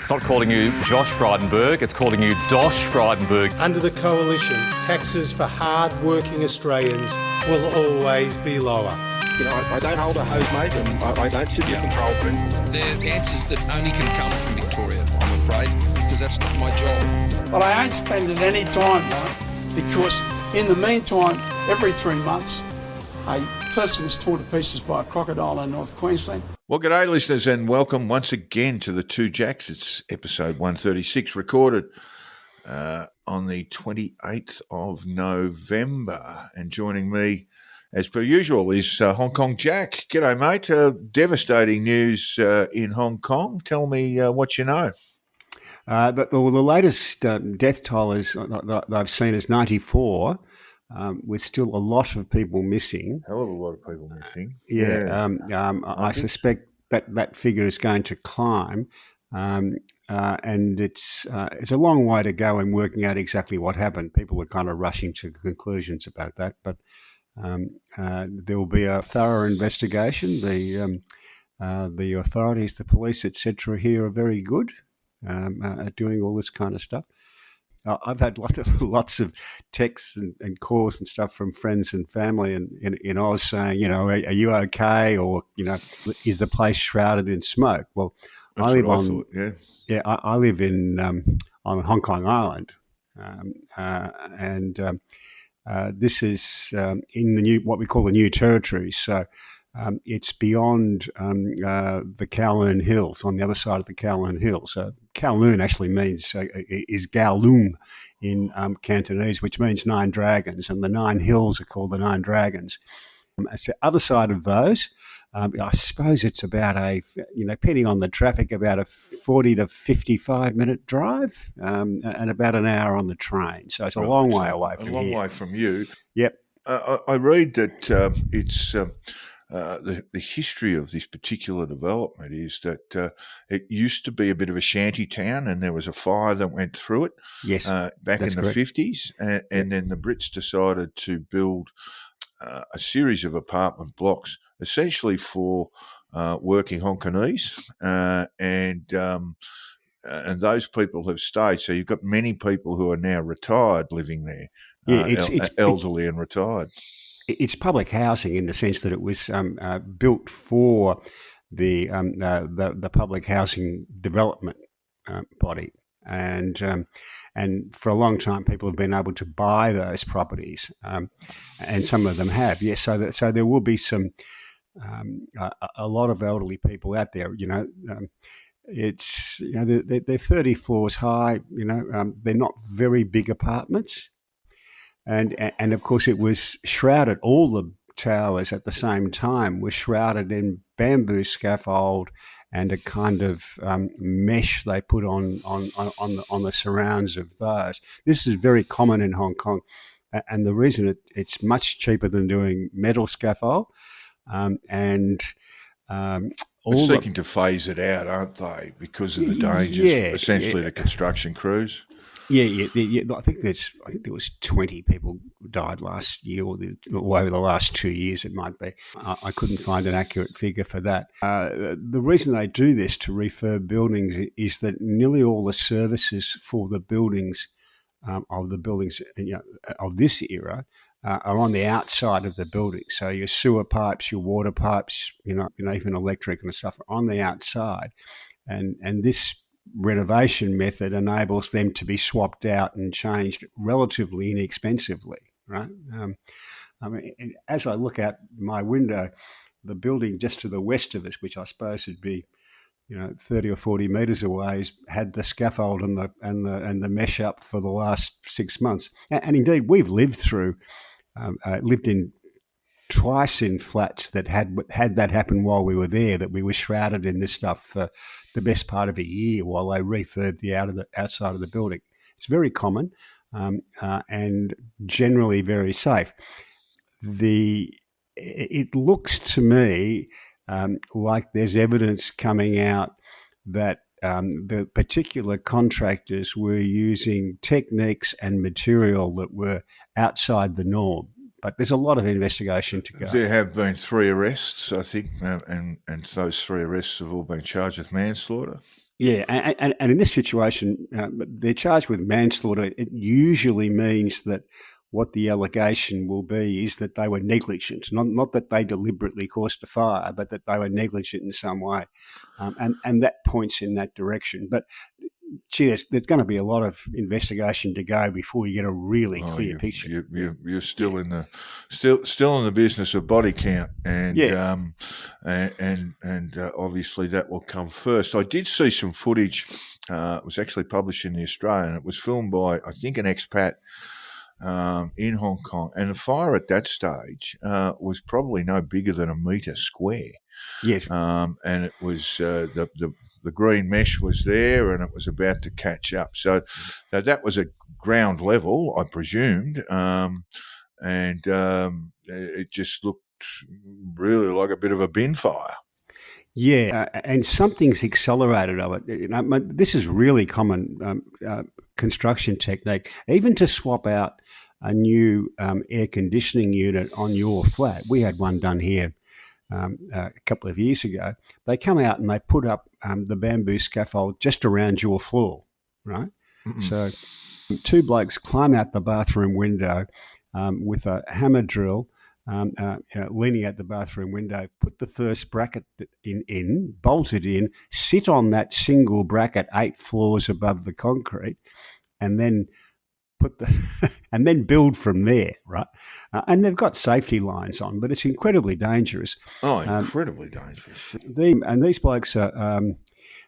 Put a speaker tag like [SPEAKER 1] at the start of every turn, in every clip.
[SPEAKER 1] It's not calling you Josh Frydenberg, it's calling you Dosh Frydenberg.
[SPEAKER 2] Under the Coalition, taxes for hard-working Australians will always be lower.
[SPEAKER 3] You know, I don't hold a hose, mate, and I don't sit in the control room.
[SPEAKER 4] They're answers that only can come from Victoria, I'm afraid, because that's not my job.
[SPEAKER 5] But I ain't spending any time, though, because in the meantime, every 3 months, a person was torn to pieces by a crocodile in North Queensland.
[SPEAKER 6] Well, g'day listeners, and welcome once again to the Two Jacks. It's episode 136, recorded on the 28th of November. And joining me, as per usual, is Hong Kong Jack. G'day, mate. Devastating news in Hong Kong. Tell me what you know.
[SPEAKER 7] The latest death toll that I've seen is 94, with still a lot of people missing.
[SPEAKER 6] Hell of a lot of people missing.
[SPEAKER 7] I suspect that figure is going to climb, and it's a long way to go in working out exactly what happened. People are kind of rushing to conclusions about that, but there will be a thorough investigation. The authorities, the police, etc., here are very good at doing all this kind of stuff. I've had lots of texts and calls and stuff from friends and family in Oz saying, you know, are you okay? Or, you know, is the place shrouded in smoke? Well, I live on Hong Kong Island, and this is in the what we call the new territory. So it's beyond the Kowloon Hills, on the other side of the Kowloon Hills. So Kowloon actually means is Kowloon in Cantonese, which means 9 dragons, and the 9 hills are called the 9 dragons. It's the other side of those. I suppose it's about depending on the traffic, about a 40 to 55 minute drive, and about an hour on the train. So it's a long way away from here.
[SPEAKER 6] A long way from you.
[SPEAKER 7] Yep.
[SPEAKER 6] I read that it's... the history of this particular development is that it used to be a bit of a shanty town, and there was a fire that went through it back in the 50s, and then the Brits decided to build a series of apartment blocks essentially for working Hongkonese, and those people have stayed. So you've got many people who are now retired living there, it's elderly and retired.
[SPEAKER 7] It's public housing in the sense that it was built for the public housing development body, and for a long time people have been able to buy those properties, and some of them have. Yes, so there will be some a lot of elderly people out there. You know, it's they're 30 floors high. You know, they're not very big apartments. And of course, it was shrouded. All the towers at the same time were shrouded in bamboo scaffold and a kind of mesh they put on the surrounds of those. This is very common in Hong Kong, and the reason it's much cheaper than doing metal scaffold, and
[SPEAKER 6] they're seeking to phase it out, aren't they? Because of the dangers, essentially, to construction crews.
[SPEAKER 7] Yeah. I think there was 20 people died last year, or over the last 2 years. It might be. I couldn't find an accurate figure for that. The reason they do this to refurb buildings is that nearly all the services for the buildings of this era are on the outside of the building. So your sewer pipes, your water pipes, even electric and stuff are on the outside, and this renovation method enables them to be swapped out and changed relatively inexpensively, right? As I look out my window, the building just to the west of us, which I suppose would be, 30 or 40 metres away, had the scaffold and the mesh up for the last 6 months. And indeed, we've lived in twice in flats that had that happen while we were there, that we were shrouded in this stuff for the best part of a year while they refurbed the outside of the building. It's very common and generally very safe. It looks to me like there's evidence coming out that the particular contractors were using techniques and material that were outside the norm. But there's a lot of investigation to go.
[SPEAKER 6] There have been 3 arrests, I think, and those 3 arrests have all been charged with manslaughter.
[SPEAKER 7] Yeah, and in this situation, they're charged with manslaughter. It usually means that what the allegation will be is that they were negligent, not that they deliberately caused a fire, but that they were negligent in some way, and that points in that direction. But gee, there's going to be a lot of investigation to go before you get a really clear picture.
[SPEAKER 6] You're still in the still in the business of body count, and obviously that will come first. I did see some footage. It was actually published in the Australian. It was filmed by, I think, an expat in Hong Kong, and the fire at that stage was probably no bigger than a metre square.
[SPEAKER 7] Yes,
[SPEAKER 6] and it was the green mesh was there, and it was about to catch up. So that was at ground level, I presumed, and it just looked really like a bit of a bin fire.
[SPEAKER 7] Yeah, and something's accelerated of it. This is really common construction technique, even to swap out a new air conditioning unit on your flat. We had one done here a couple of years ago. They come out and they put up the bamboo scaffold just around your floor, right? Mm-mm. So two blokes climb out the bathroom window with a hammer drill, leaning out the bathroom window, put the first bracket in, bolt it in, sit on that single bracket 8 floors above the concrete, and then and then build from there, right? And they've got safety lines on, but it's incredibly dangerous.
[SPEAKER 6] Oh, incredibly dangerous.
[SPEAKER 7] These blokes are,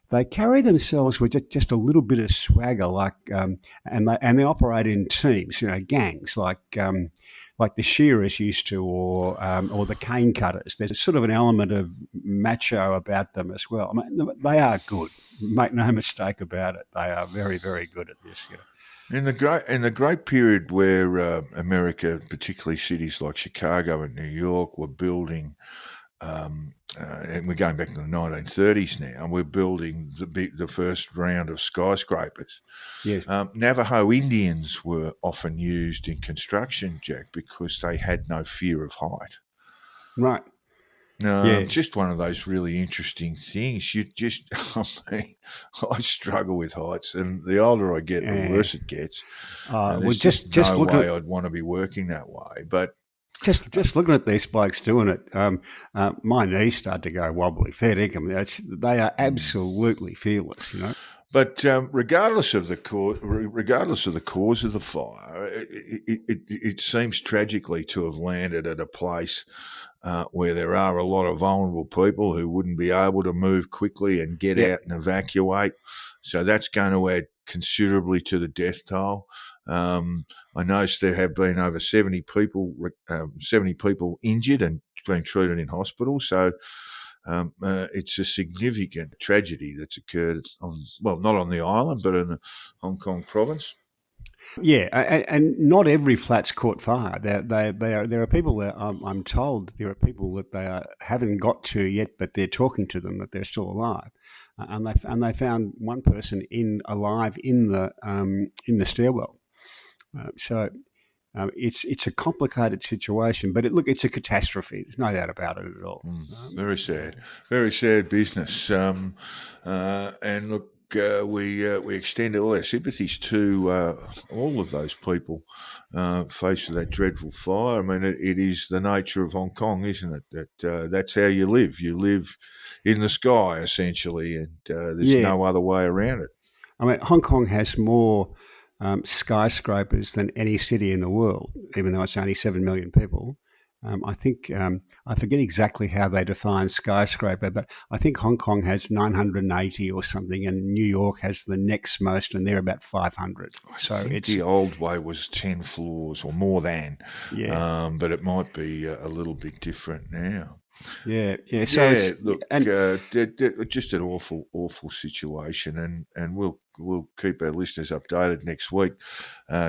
[SPEAKER 7] they carry themselves with just a little bit of swagger, like, and they operate in teams, gangs, like the shearers used to, or the cane cutters. There's sort of an element of macho about them as well. I mean, they are good. Make no mistake about it. They are very, very good at this.
[SPEAKER 6] In the great period where America, particularly cities like Chicago and New York, were building, and we're going back to the 1930s now, we're building the first round of skyscrapers.
[SPEAKER 7] Yes.
[SPEAKER 6] Navajo Indians were often used in construction, Jack, because they had no fear of height.
[SPEAKER 7] Right.
[SPEAKER 6] Just one of those really interesting things. I struggle with heights, and the older I get, the worse it gets. Just no way I'd want to be working that way. But
[SPEAKER 7] just looking at these blokes doing it, my knees start to go wobbly. Fair dinkum. They are absolutely fearless,
[SPEAKER 6] But regardless of the cause of the fire, it seems tragically to have landed at a place where there are a lot of vulnerable people who wouldn't be able to move quickly and get out and evacuate. So that's going to add considerably to the death toll. I noticed there have been over 70 people injured and being treated in hospital. So it's a significant tragedy that's occurred not on the island, but in the Hong Kong province.
[SPEAKER 7] Yeah, and not every flat's caught fire. There are people that I'm told there are people that they haven't got to yet, but they're talking to them that they're still alive, and they found one person alive in the stairwell. So it's a complicated situation, but it's a catastrophe. There's no doubt about it at all.
[SPEAKER 6] Very sad business. And look. We extend all our sympathies to all of those people faced with that dreadful fire. I mean, it is the nature of Hong Kong, isn't it? That's how you live. You live in the sky, essentially, and there's no other way around it.
[SPEAKER 7] I mean, Hong Kong has more skyscrapers than any city in the world, even though it's only 7 million people. I think I forget exactly how they define skyscraper, but I think Hong Kong has 980 or something, and New York has the next most, and they're about 500.
[SPEAKER 6] I think the old way was 10 floors or more than, but it might be a little bit different now.
[SPEAKER 7] Yeah. So
[SPEAKER 6] just an awful situation, and we'll keep our listeners updated next week,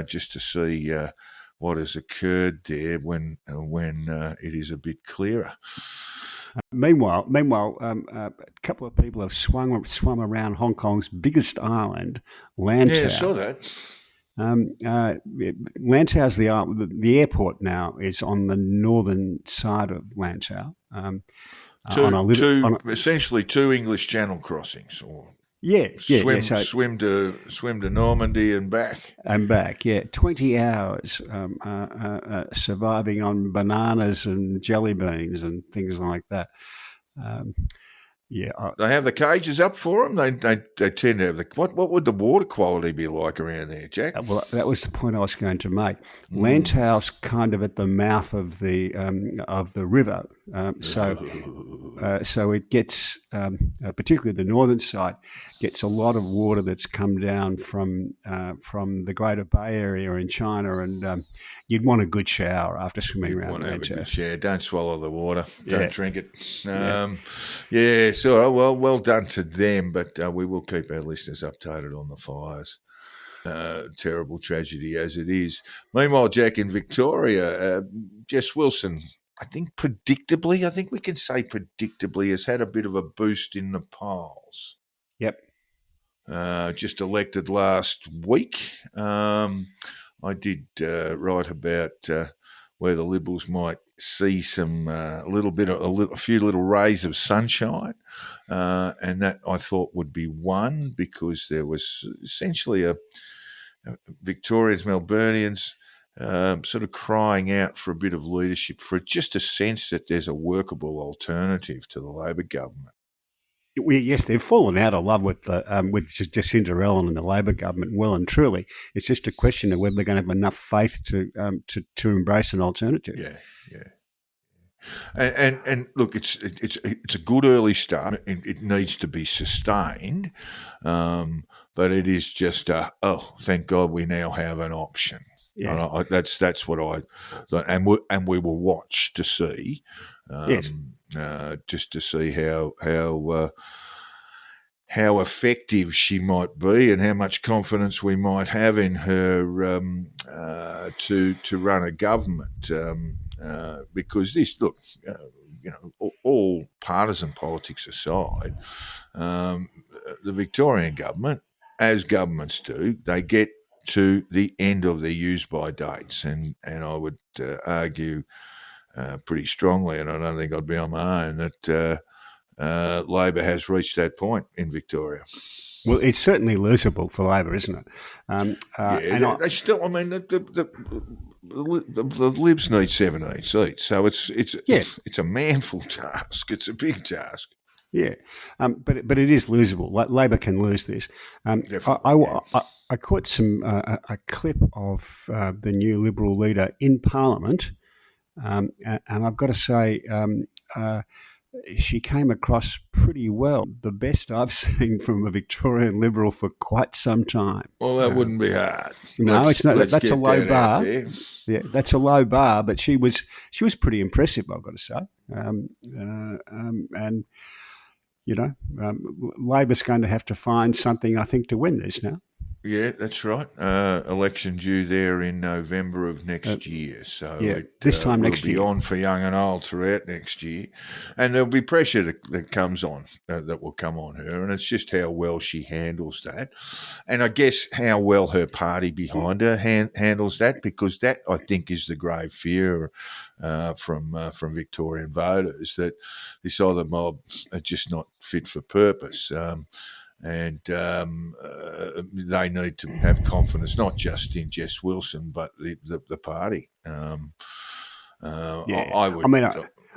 [SPEAKER 6] just to see what has occurred there when it is a bit clearer.
[SPEAKER 7] Meanwhile, a couple of people have swum around Hong Kong's biggest island, Lantau.
[SPEAKER 6] Yeah, I saw that.
[SPEAKER 7] Lantau's the airport now is on the northern side of Lantau.
[SPEAKER 6] Essentially two English Channel crossings, or
[SPEAKER 7] So
[SPEAKER 6] swim to Normandy and back.
[SPEAKER 7] And back, 20 hours surviving on bananas and jelly beans and things like that.
[SPEAKER 6] They have the cages up for them. They tend to have the. What would the water quality be like around there, Jack?
[SPEAKER 7] Well, that was the point I was going to make. Lantau's kind of at the mouth of the river, so it gets, particularly the northern side, gets a lot of water that's come down from the Greater Bay Area in China, and you'd want a good shower after swimming around Lantau.
[SPEAKER 6] Have a good shower. Don't swallow the water. Don't drink it. So well done to them, but we will keep our listeners updated on the fires. Terrible tragedy as it is. Meanwhile, Jack, in Victoria, Jess Wilson, I think we can say predictably, has had a bit of a boost in the polls.
[SPEAKER 7] Yep.
[SPEAKER 6] Just elected last week. I did write about where the Liberals might see some a few little rays of sunshine, and that I thought would be one, because there was essentially a Victorians, Melburnians, sort of crying out for a bit of leadership, for just a sense that there's a workable alternative to the Labor government.
[SPEAKER 7] Yes, they've fallen out of love with Jacinta Ardern and the Labor government, well and truly. It's just a question of whether they're going to have enough faith to embrace an alternative.
[SPEAKER 6] Yeah. And look, it's a good early start. It needs to be sustained, but it is just thank God we now have an option. Yeah, that's what I thought, and we will watch to see.
[SPEAKER 7] Yes.
[SPEAKER 6] Just to see how effective she might be, and how much confidence we might have in her to run a government. Because this, look, all partisan politics aside, the Victorian government, as governments do, they get to the end of their use-by dates, and I would argue pretty strongly, and I don't think I'd be on my own, that Labor has reached that point in Victoria.
[SPEAKER 7] Well, it's certainly losable for Labor, isn't it?
[SPEAKER 6] They still. I mean, the Libs need 17 seats, so it's a manful task. It's a big task.
[SPEAKER 7] Yeah, but it is losable. Labor can lose this. I caught a clip of the new Liberal leader in Parliament, and I've got to say, she came across pretty well. The best I've seen from a Victorian Liberal for quite some time.
[SPEAKER 6] Well, that wouldn't be hard.
[SPEAKER 7] No, it's not. That's a low bar. Yeah, that's a low bar, but she was pretty impressive, I've got to say. And Labor's going to have to find something, I think, to win this now.
[SPEAKER 6] Yeah, that's right. Election due there in November of next year. So
[SPEAKER 7] this time next year.
[SPEAKER 6] Will be on for young and old throughout next year. And there'll be pressure that comes on, that will come on her. And it's just how well she handles that. And I guess how well her party behind her handles that, because that, I think, is the grave fear from Victorian voters, that this other mob are just not fit for purpose. And they need to have confidence, not just in Jess Wilson, but the party.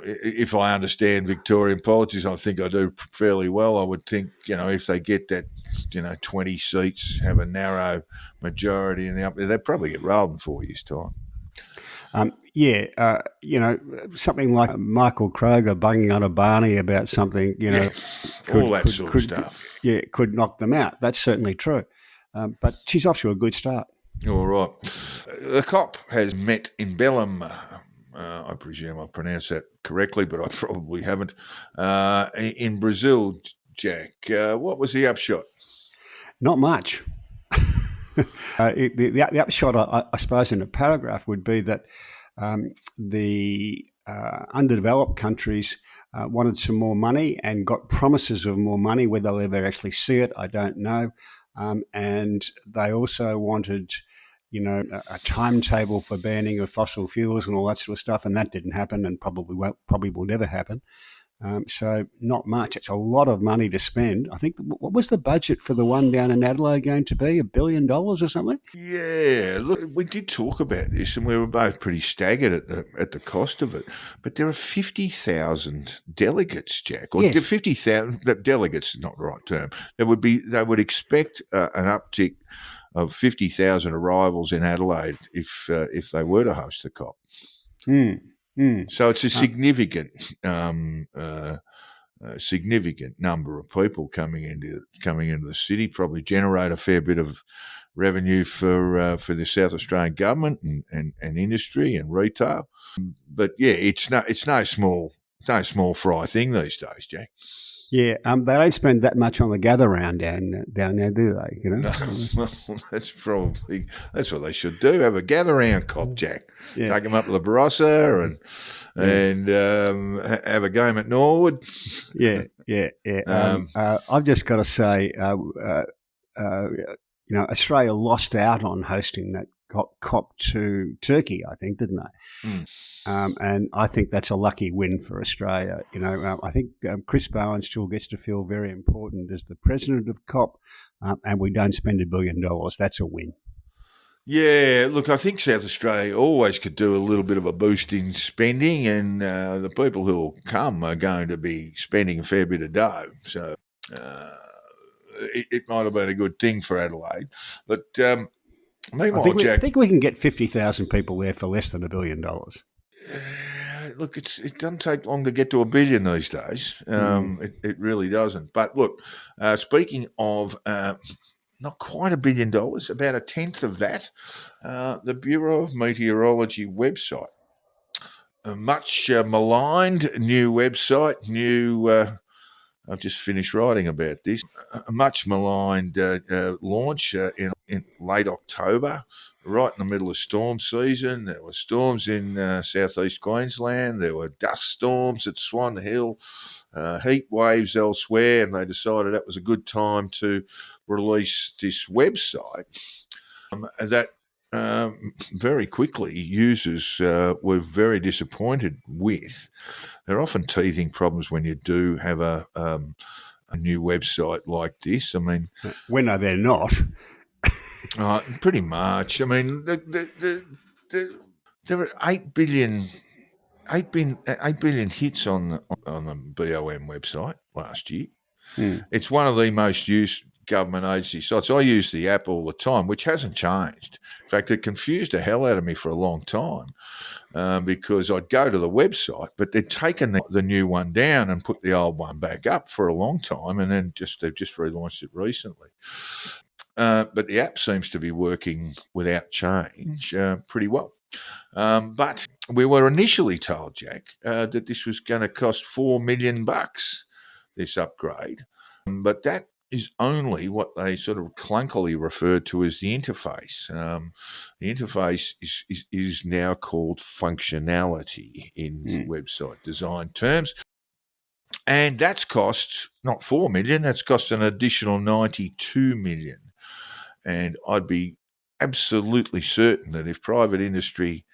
[SPEAKER 6] If I understand Victorian politics, I think I do fairly well. I would think, if they get that, 20 seats, have a narrow majority in the upper, they'd probably get rolled in 4 years' time.
[SPEAKER 7] Something like Michael Kroger bunging on a Barney about something,
[SPEAKER 6] all that sort of stuff.
[SPEAKER 7] Yeah, could knock them out. That's certainly true. But she's off to a good start.
[SPEAKER 6] All right. The COP has met in Belém. I presume I pronounced that correctly, but I probably haven't. In Brazil, Jack, what was the upshot?
[SPEAKER 7] Not much. The upshot, I suppose, in a paragraph would be that the underdeveloped countries wanted some more money and got promises of more money. Whether they'll ever actually see it, I don't know. And they also wanted, a timetable for banning of fossil fuels and all that sort of stuff, and that didn't happen, and probably will never happen. So not much. It's a lot of money to spend. I think, what was the budget for the one down in Adelaide going to be? $1 billion or something?
[SPEAKER 6] Yeah, look, we did talk about this, and we were both pretty staggered at the cost of it. But there are 50,000 delegates, Jack, or
[SPEAKER 7] Yes.
[SPEAKER 6] 50,000 delegates is not the right term. They would expect an uptick of 50,000 arrivals in Adelaide if they were to host the COP. So it's a significant number of people coming into the city. Probably generate a fair bit of revenue for the South Australian government and industry and retail. But yeah, it's no small fry thing these days, Jack.
[SPEAKER 7] Yeah, they don't spend that much on the gather round down there, do they? You know,
[SPEAKER 6] No, well, that's what they should do. Have a gather round COP, Jack.
[SPEAKER 7] Yeah.
[SPEAKER 6] Take them up to the Barossa and have a game at Norwood.
[SPEAKER 7] Yeah. I've just got to say, Australia lost out on hosting that COP to Turkey, I think, didn't they? And I think that's a lucky win for Australia. I think Chris Bowen still gets to feel very important as the president of COP, and we don't spend $1 billion. That's a win.
[SPEAKER 6] Yeah, look, I think South Australia always could do a little bit of a boost in spending, and the people who will come are going to be spending a fair bit of dough. So it might have been a good thing for Adelaide. But meanwhile,
[SPEAKER 7] I think we can get 50,000 people there for less than $1 billion.
[SPEAKER 6] Look, it doesn't take long to get to $1 billion these days. It really doesn't. But look, speaking of not quite $1 billion, about a tenth of that, the Bureau of Meteorology website, a much maligned new website, I've just finished writing about this. A much maligned launch in late October, right in the middle of storm season. There were storms in southeast Queensland. There were dust storms at Swan Hill, heat waves elsewhere, and they decided that was a good time to release this website that very quickly users were very disappointed with. There are often teething problems when you do have a new website like this. I mean,
[SPEAKER 7] when are they not?
[SPEAKER 6] Pretty much. I mean, there are 8 billion hits on the BOM website last year. It's one of the most used government agency sites. I use the app all the time, which hasn't changed. In fact, it confused the hell out of me for a long time because I'd go to the website, but they'd taken the new one down and put the old one back up for a long time, and then they've just relaunched it recently. But the app seems to be working without change pretty well. But we were initially told, Jack, that this was going to cost $4 million, this upgrade. But that is only what they sort of clunkily referred to as the interface. The interface is now called functionality in website design terms. And that's cost not $4 million, that's cost an additional $92 million. And I'd be absolutely certain that if private industry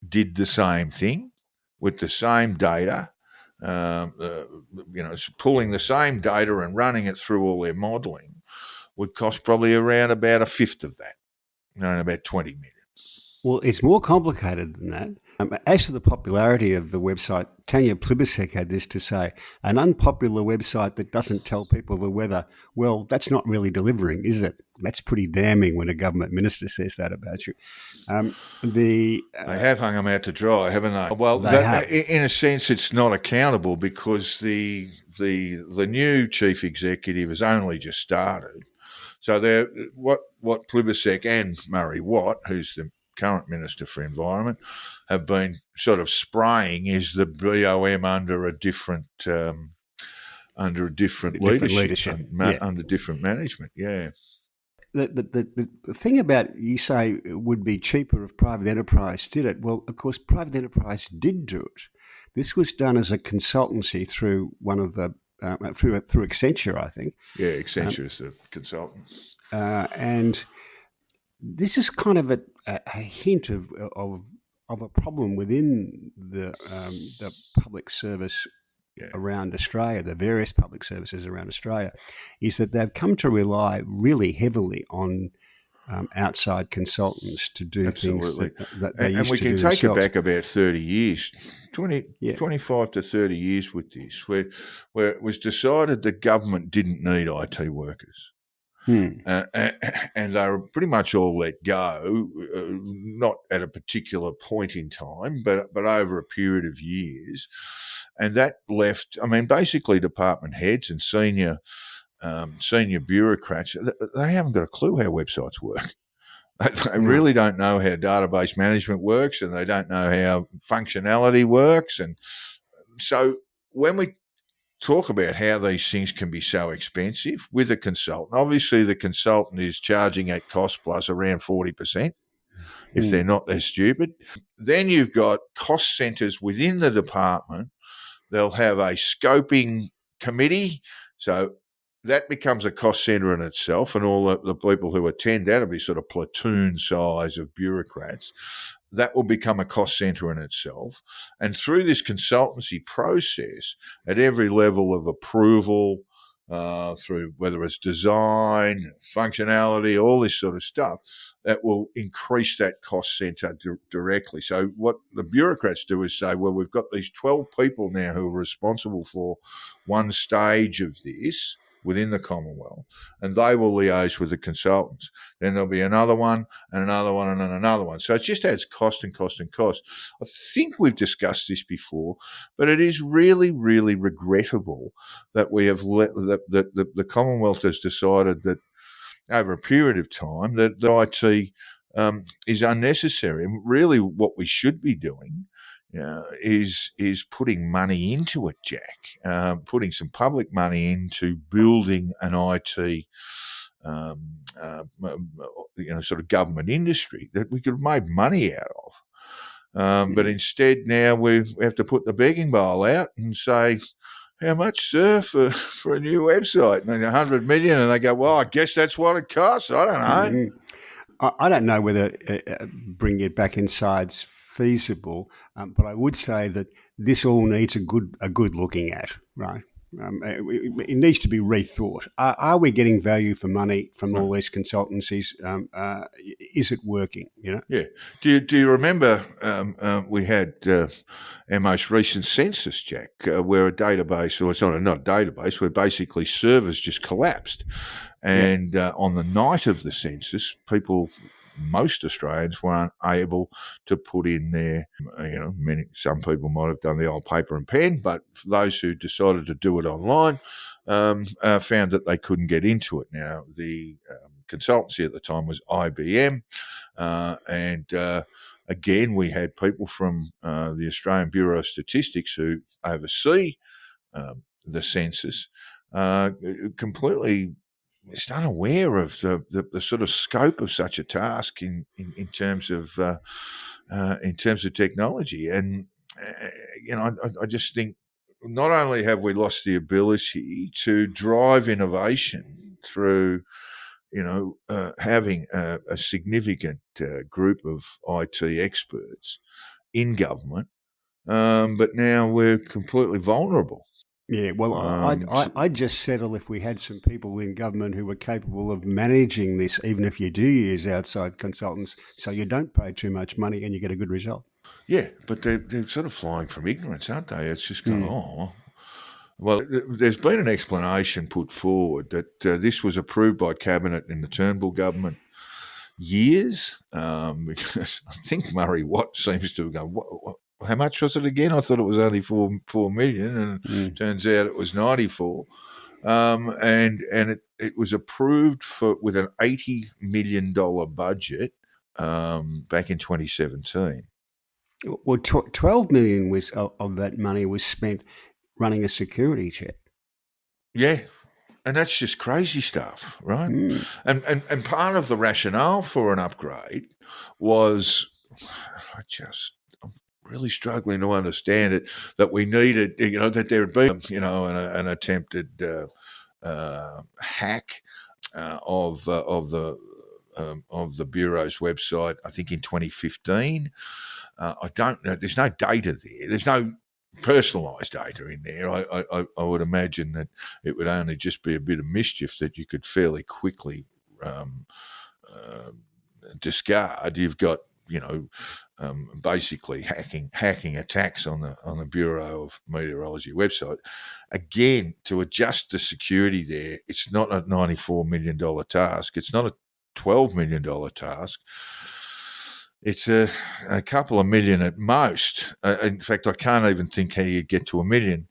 [SPEAKER 6] did the same thing with the same data, pulling the same data and running it through all their modelling, would cost probably around about a fifth of that, about $20 million.
[SPEAKER 7] Well, it's more complicated than that. As to the popularity of the website, Tanya Plibersek had this to say: an unpopular website that doesn't tell people the weather, well, that's not really delivering, is it? That's pretty damning when a government minister says that about you. They
[SPEAKER 6] have hung them out to dry, haven't they? Well, in a sense, it's not accountable because the new chief executive has only just started. So what Plibersek and Murray Watt, who's the current Minister for Environment, have been sort of spraying is the BOM under a different leadership. Under different management. Yeah.
[SPEAKER 7] The thing about, you say it would be cheaper if private enterprise did it. Well, of course, private enterprise did do it. This was done as a consultancy through one of the through Accenture, I think.
[SPEAKER 6] Yeah, Accenture is the consultant.
[SPEAKER 7] And this is kind of a hint of a problem within the public service around Australia, the various public services around Australia, is that they've come to rely really heavily on outside consultants to do
[SPEAKER 6] Absolutely.
[SPEAKER 7] things that they
[SPEAKER 6] And
[SPEAKER 7] used
[SPEAKER 6] we
[SPEAKER 7] to
[SPEAKER 6] can
[SPEAKER 7] do
[SPEAKER 6] take
[SPEAKER 7] themselves.
[SPEAKER 6] it back about 30 years, 25 to 30 years with this, where it was decided that government didn't need IT workers. And they were pretty much all let go, not at a particular point in time, but over a period of years. And that left, basically department heads and senior bureaucrats, they haven't got a clue how websites work. They really don't know how database management works, and they don't know how functionality works. And so when we talk about how these things can be so expensive with a consultant, obviously the consultant is charging at cost plus around 40%. If they're not, they're stupid. Then you've got cost centres within the department. They'll have a scoping committee. So that becomes a cost centre in itself, and all the people who attend that will be sort of platoon size of bureaucrats. That will become a cost centre in itself. And through this consultancy process, at every level of approval, through whether it's design, functionality, all this sort of stuff, that will increase that cost centre directly. So what the bureaucrats do is say, well, we've got these 12 people now who are responsible for one stage of this within the Commonwealth, and they will liaise with the consultants. Then there'll be another one and another one and then another one. So it just adds cost and cost and cost. I think we've discussed this before, but it is really, really regrettable that we have that the Commonwealth has decided that over a period of time that IT is unnecessary. And really what we should be doing is putting money into it, Jack, putting some public money into building an IT, sort of government industry that we could have made money out of. But instead now we have to put the begging bowl out and say, how much, sir, for a new website? And 100 million, and they go, well, I guess that's what it costs. I don't know.
[SPEAKER 7] I don't know whether bringing it back inside's feasible, but I would say that this all needs a good looking at, right? It needs to be rethought. Are we getting value for money from all these consultancies? Is it working?
[SPEAKER 6] Yeah. Do you remember we had our most recent census, Jack, where a database, or it's not a database, where basically servers just collapsed, and on the night of the census, most Australians weren't able to put in their, some people might have done the old paper and pen, but for those who decided to do it online, found that they couldn't get into it. Now, the consultancy at the time was IBM, and again, we had people from the Australian Bureau of Statistics who oversee the census completely is unaware of the sort of scope of such a task in terms of technology. And I just think not only have we lost the ability to drive innovation through having a significant group of IT experts in government, but now we're completely vulnerable.
[SPEAKER 7] Yeah, well, I'd just settle if we had some people in government who were capable of managing this, even if you do use outside consultants, so you don't pay too much money and you get a good result.
[SPEAKER 6] Yeah, but they're sort of flying from ignorance, aren't they? It's just going, Well, there's been an explanation put forward that this was approved by Cabinet in the Turnbull government years, because I think Murray Watt seems to have gone, how much was it again? I thought it was only 4 million, and it turns out it was 94. And it was approved with an $80 million budget back in 2017.
[SPEAKER 7] Well, 12 million of that money was spent running a security check.
[SPEAKER 6] Yeah. And that's just crazy stuff, right? And part of the rationale for an upgrade was, I'm really struggling to understand it, that we needed, that there had been, an attempted hack of the Bureau's website, I think in 2015. I don't know. There's no data there. There's no personalised data in there, I would imagine that it would only just be a bit of mischief that you could fairly quickly discard. You've got, basically hacking attacks on the Bureau of Meteorology website. Again, to adjust the security there, it's not a $94 million task. It's not a $12 million task. It's a couple of million at most. In fact, I can't even think how you get to $1 million.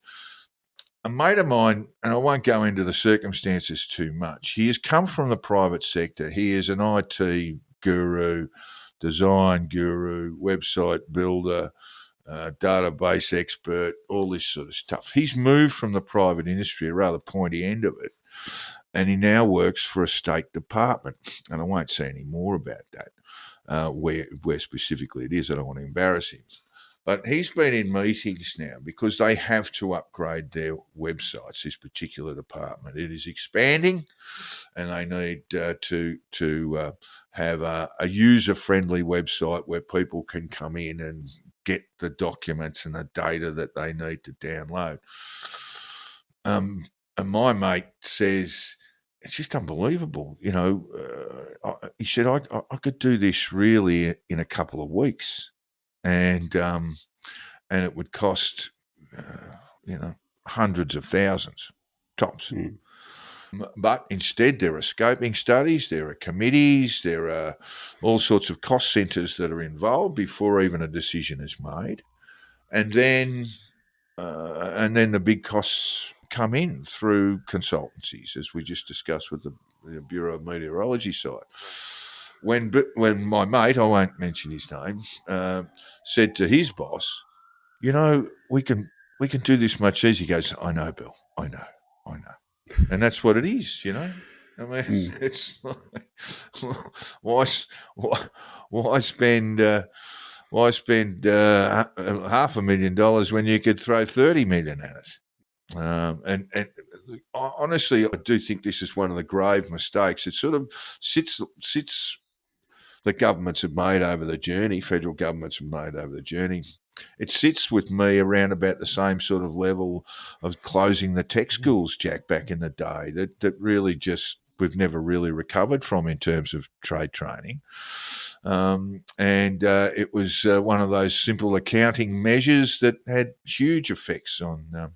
[SPEAKER 6] A mate of mine, and I won't go into the circumstances too much, he has come from the private sector. He is an IT guru, design guru, website builder, database expert, all this sort of stuff. He's moved from the private industry, a rather pointy end of it, and he now works for a state department. And I won't say any more about that, where specifically it is. I don't want to embarrass him. But he's been in meetings now because they have to upgrade their websites, this particular department. It is expanding, and they need to have a user-friendly website where people can come in and get the documents and the data that they need to download. And my mate says, it's just unbelievable. He said, I could do this really in a couple of weeks. And it would cost, hundreds of thousands, tops. Mm. But instead, there are scoping studies, there are committees, there are all sorts of cost centres that are involved before even a decision is made, and then the big costs come in through consultancies, as we just discussed with the Bureau of Meteorology side. When my mate, I won't mention his name, said to his boss, we can do this much easier. He goes, I know, Bill, I know. And that's what it is, I mean, it's like, why spend $500,000 when you could throw $30 million at it? And honestly, I do think this is one of the grave mistakes. It sort of sits the governments have made over the journey, federal governments have made over the journey. It sits with me around about the same sort of level of closing the tech schools, Jack, back in the day, that really just we've never really recovered from in terms of trade training. It was one of those simple accounting measures that had huge effects on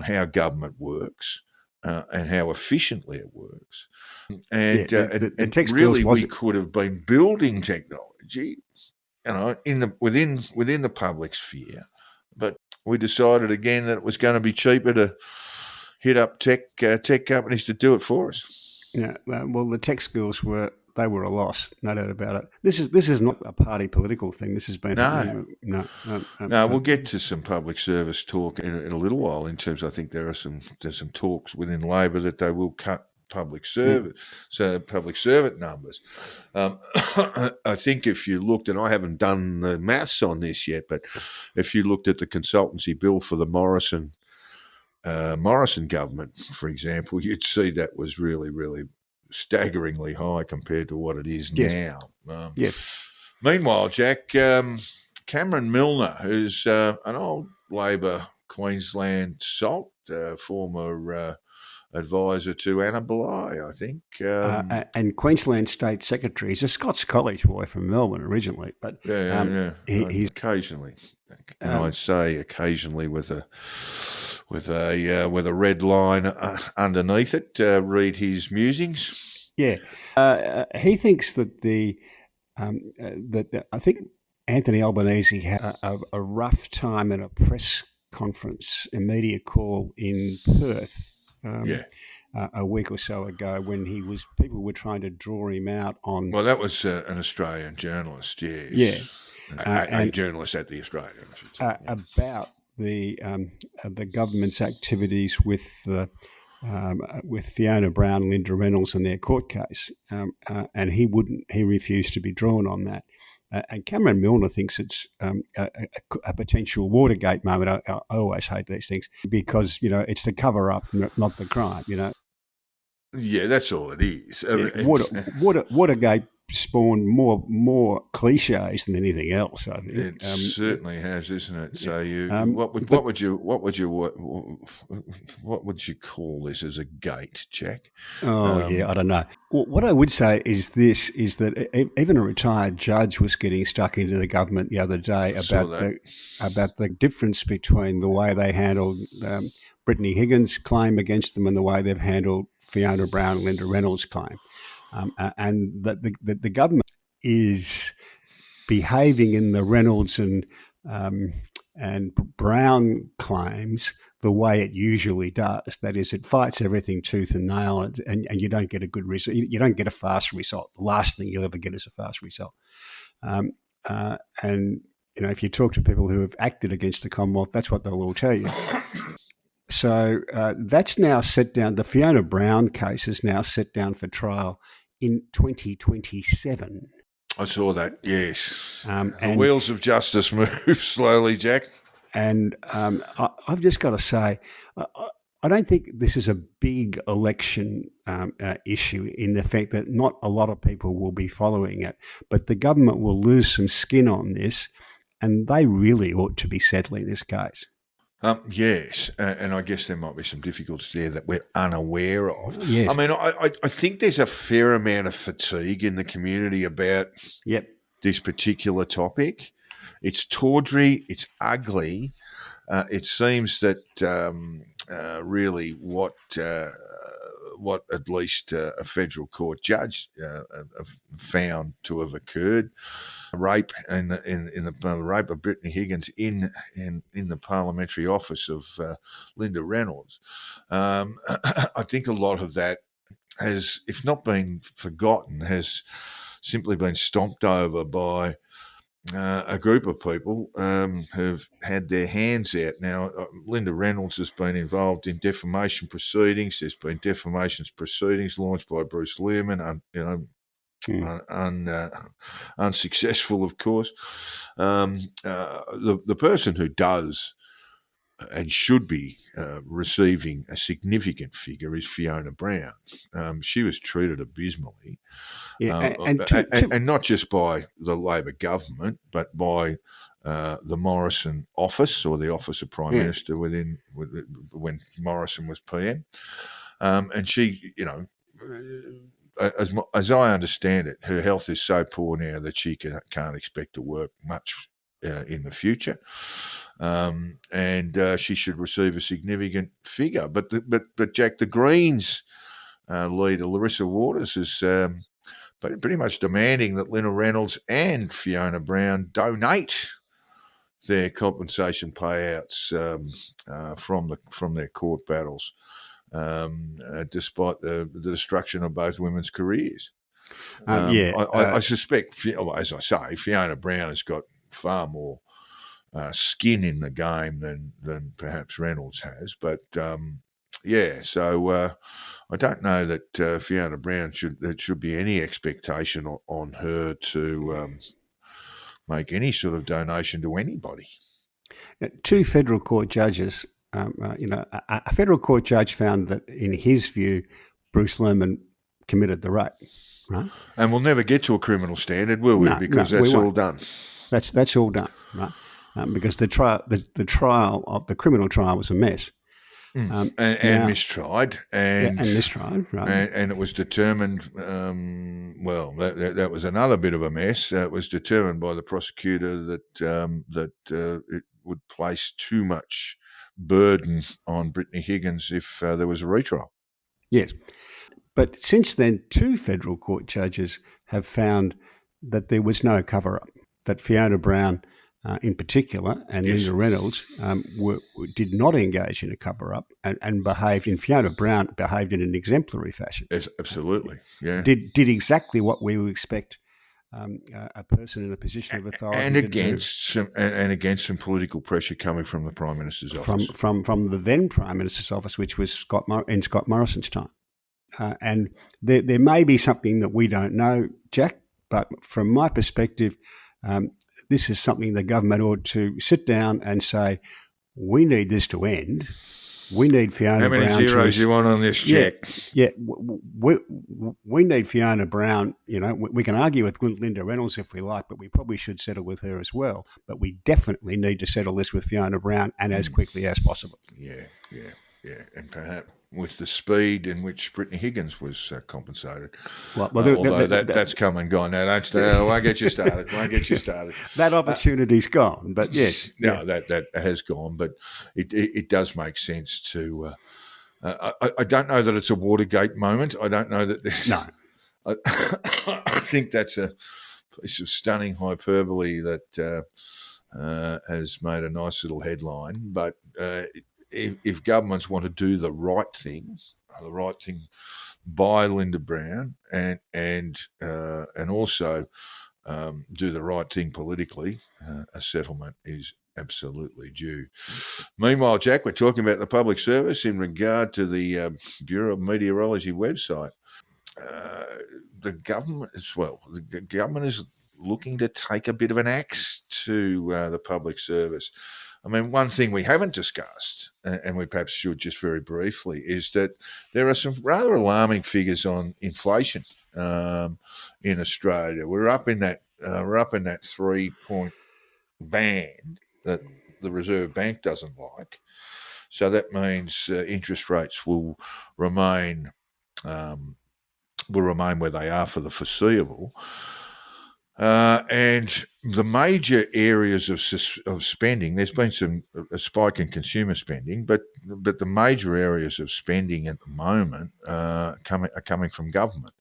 [SPEAKER 6] how government works. And how efficiently it works, and really we could have been building technology, within the public sphere, but we decided again that it was going to be cheaper to hit up tech companies to do it for us.
[SPEAKER 7] Yeah, well, the tech schools were a loss, no doubt about it. This is not a party political thing. This has been
[SPEAKER 6] no. We'll get to some public service talk in a little while. In terms, I think there's some talks within Labor that they will cut public servant numbers. I think if you looked, and I haven't done the maths on this yet, but if you looked at the consultancy bill for the Morrison government, for example, you'd see that was really, really staggeringly high compared to what it is now. Meanwhile, Jack, Cameron Milner, who's an old Labor Queensland salt, former advisor to Anna Bligh, I think.
[SPEAKER 7] And Queensland State Secretary. He's a Scots College boy from Melbourne originally, but he's
[SPEAKER 6] occasionally, and I'd say occasionally with a red line underneath it. Read his musings.
[SPEAKER 7] Yeah, he thinks that I think Anthony Albanese had a rough time at a press conference, a media call in Perth. A week or so ago, when people were trying to draw him out on.
[SPEAKER 6] Well, that was an Australian journalist, yes. A journalist at the Australian, I should say,
[SPEAKER 7] about the government's activities with Fiona Brown, Linda Reynolds, and their court case, and he refused to be drawn on that. And Cameron Milner thinks it's a potential Watergate moment. I always hate these things because it's the cover up, not the crime.
[SPEAKER 6] Yeah, that's all it is.
[SPEAKER 7] Watergate spawned more cliches than anything else. I think
[SPEAKER 6] It certainly has, isn't it? So you, what would you call this as a gate, Jack?
[SPEAKER 7] I don't know. Well, what I would say is that even a retired judge was getting stuck into the government the other day about the difference between the way they handled Brittany Higgins' claim against them and the way they've handled Fiona Brown and Linda Reynolds' claim. And that the government is behaving in the Reynolds and Brown claims the way it usually does. That is, it fights everything tooth and nail, and you don't get a good result. You don't get a fast result. The last thing you'll ever get is a fast result. And if you talk to people who have acted against the Commonwealth, that's what they'll all tell you. So that's now set down. The Fiona Brown case is now set down for trial in 2027.
[SPEAKER 6] I saw that, yes.
[SPEAKER 7] And
[SPEAKER 6] the wheels of justice move slowly, Jack.
[SPEAKER 7] And I've just got to say, I don't think this is a big election issue in the fact that not a lot of people will be following it, but the government will lose some skin on this, and they really ought to be settling this case.
[SPEAKER 6] Yes, and I guess there might be some difficulties there that we're unaware of.
[SPEAKER 7] Yes.
[SPEAKER 6] I mean, I think there's a fair amount of fatigue in the community about this particular topic. It's tawdry, it's ugly. It seems that really what at least a federal court judge found to have occurred, rape in the rape of Brittany Higgins in the parliamentary office of Linda Reynolds. I think a lot of that has, if not been forgotten, has simply been stomped over by a group of people who've had their hands out. Now, Linda Reynolds has been involved in defamation proceedings. There's been defamation proceedings launched by Bruce Lehrman, unsuccessful, of course. The person who does and should be receiving a significant figure is Fiona Brown. She was treated abysmally, and not just by the Labor government, but by the Morrison office, or the Office of Prime Minister when Morrison was PM. And she, as I understand it, her health is so poor now that she can't expect to work much in the future, and she should receive a significant figure. But Jack, the Greens leader Larissa Waters is pretty much demanding that Linda Reynolds and Fiona Brown donate their compensation payouts from their court battles, despite the destruction of both women's careers. I suspect, as I say, Fiona Brown has got far more skin in the game than perhaps Reynolds has. But, so I don't know that Fiona Brown should be any expectation on her to make any sort of donation to anybody.
[SPEAKER 7] Two federal court judges, a federal court judge found that, in his view, Bruce Lehrman committed the rape, right?
[SPEAKER 6] And we'll never get to a criminal standard, will we? Because that's all done.
[SPEAKER 7] That's all done, right? Because the criminal trial was a mess,
[SPEAKER 6] and mistried, and
[SPEAKER 7] mistried, right?
[SPEAKER 6] And it was determined. That was another bit of a mess. It was determined by the prosecutor that it would place too much burden on Brittany Higgins if there was a retrial.
[SPEAKER 7] Yes, but since then, two federal court judges have found that there was no cover-up. That Fiona Brown, in particular, and Linda Reynolds did not engage in a cover-up and behaved. And Fiona Brown behaved in an exemplary fashion.
[SPEAKER 6] Yes, absolutely, yeah.
[SPEAKER 7] Did exactly what we would expect a person in a position of authority
[SPEAKER 6] and
[SPEAKER 7] to
[SPEAKER 6] against
[SPEAKER 7] do.
[SPEAKER 6] against some political pressure coming from the Prime Minister's office,
[SPEAKER 7] from the then Prime Minister's office, which was Scott Morrison's time. And there may be something that we don't know, Jack. But from my perspective, this is something the government ought to sit down and say, we need this to end. We need Fiona
[SPEAKER 6] How many
[SPEAKER 7] Brown
[SPEAKER 6] zeros you want on this check?
[SPEAKER 7] We need Fiona Brown. We can argue with Linda Reynolds if we like, but we probably should settle with her as well. But we definitely need to settle this with Fiona Brown, and as quickly as possible.
[SPEAKER 6] Yeah. And perhaps with the speed in which Brittany Higgins was compensated. Although that's come and gone. Now, I won't get you started.
[SPEAKER 7] That opportunity's gone, but yes.
[SPEAKER 6] No, that has gone, but it does make sense to... I don't know that it's a Watergate moment. I don't know that there's...
[SPEAKER 7] No.
[SPEAKER 6] I think that's a piece of stunning hyperbole that has made a nice little headline, but... If governments want to do the right thing by Linda Brown, and also do the right thing politically, a settlement is absolutely due. Meanwhile, Jack, we're talking about the public service in regard to the Bureau of Meteorology website. The government is looking to take a bit of an axe to the public service. I mean, one thing we haven't discussed, and we perhaps should just very briefly, is that there are some rather alarming figures on inflation in Australia. We're up in that 3-point band that the Reserve Bank doesn't like. So that means interest rates will remain where they are for the foreseeable. And the major areas of spending, there's been a spike in consumer spending, but the major areas of spending at the moment are coming from government.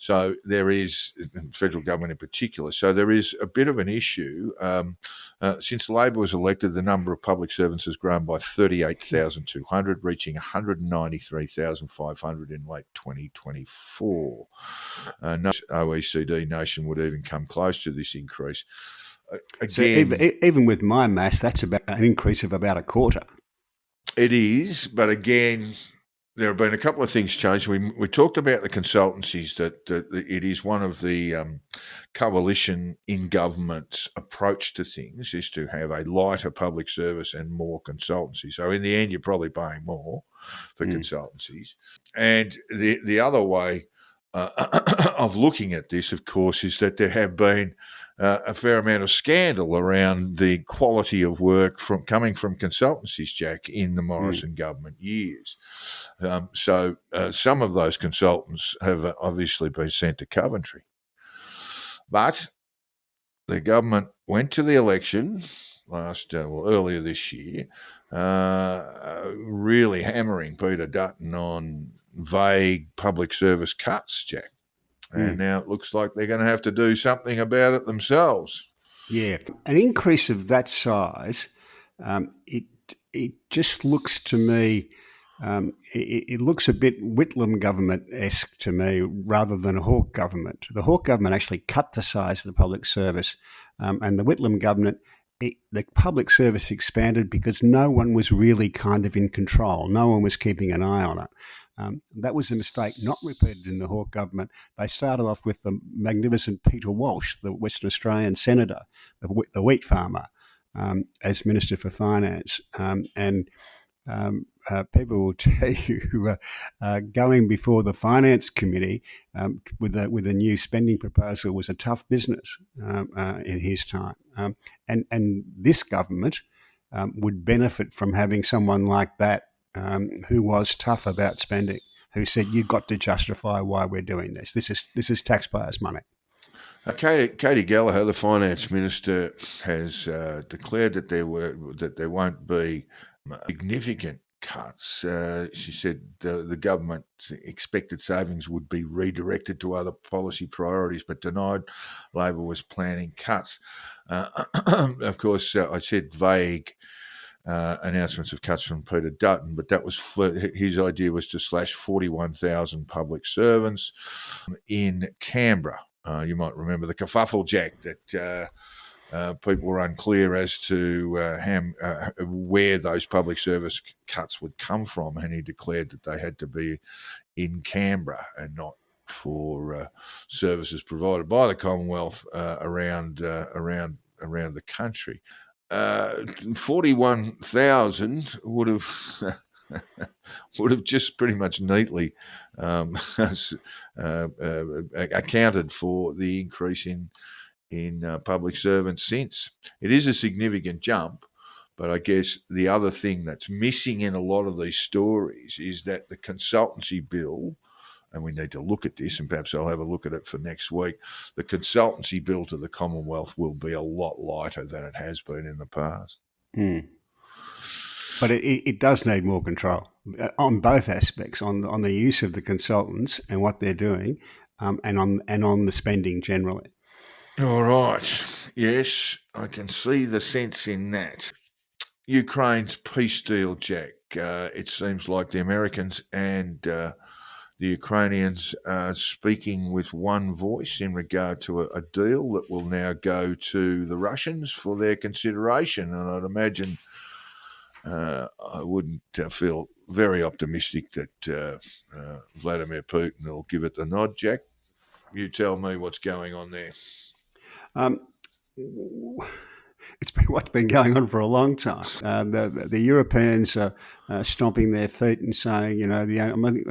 [SPEAKER 6] So there is, federal government in particular, so there is a bit of an issue. Since Labor was elected, the number of public servants has grown by 38,200, reaching 193,500 in late 2024. No OECD nation would even come close to this increase.
[SPEAKER 7] Again, so even with my maths, that's about an increase of about a quarter.
[SPEAKER 6] It is, but again... There have been a couple of things changed. We talked about the consultancies, that it is one of the coalition in government's approach to things is to have a lighter public service and more consultancy. So in the end, you're probably paying more for consultancies. And the other way of looking at this, of course, is that there have been a fair amount of scandal around the quality of work coming from consultancies, Jack, in the Morrison government years. So some of those consultants have obviously been sent to Coventry. But the government went to the election earlier this year, really hammering Peter Dutton on vague public service cuts, Jack. And now it looks like they're going to have to do something about it themselves.
[SPEAKER 7] Yeah, an increase of that size, it just looks to me, it looks a bit Whitlam government-esque to me rather than a Hawke government. The Hawke government actually cut the size of the public service, and the Whitlam government, the public service expanded because no one was really kind of in control. No one was keeping an eye on it. That was a mistake not repeated in the Hawke government. They started off with the magnificent Peter Walsh, the Western Australian senator, the wheat farmer, as Minister for Finance. People will tell you going before the Finance Committee with a new spending proposal was a tough business in his time. And this government would benefit from having someone like that who was tough about spending, who said, you've got to justify why we're doing this. This is taxpayers' money.
[SPEAKER 6] Katie Gallagher, the finance minister, has declared that there won't be significant cuts. She said the government's expected savings would be redirected to other policy priorities, but denied Labor was planning cuts. Of course, I said vague announcements of cuts from Peter Dutton, but that was his idea was to slash 41,000 public servants in Canberra. You might remember the kerfuffle, Jack, that people were unclear as to where those public service cuts would come from, and he declared that they had to be in Canberra and not for services provided by the Commonwealth around the country. 41,000 would have would have just pretty much neatly accounted for the increase in public servants since. It is a significant jump, but I guess the other thing that's missing in a lot of these stories is that the consultancy bill, and we need to look at this, and perhaps I'll have a look at it for next week, the consultancy bill to the Commonwealth will be a lot lighter than it has been in the past.
[SPEAKER 7] But it does need more control on both aspects, on the use of the consultants and what they're doing, and on the spending generally.
[SPEAKER 6] All right. Yes, I can see the sense in that. Ukraine's peace deal, Jack. It seems like the Americans and the Ukrainians are speaking with one voice in regard to a deal that will now go to the Russians for their consideration. And I'd imagine I wouldn't feel very optimistic that Vladimir Putin will give it the nod, Jack. You tell me what's going on there.
[SPEAKER 7] It's been what's been going on for a long time. The Europeans are stomping their feet and saying,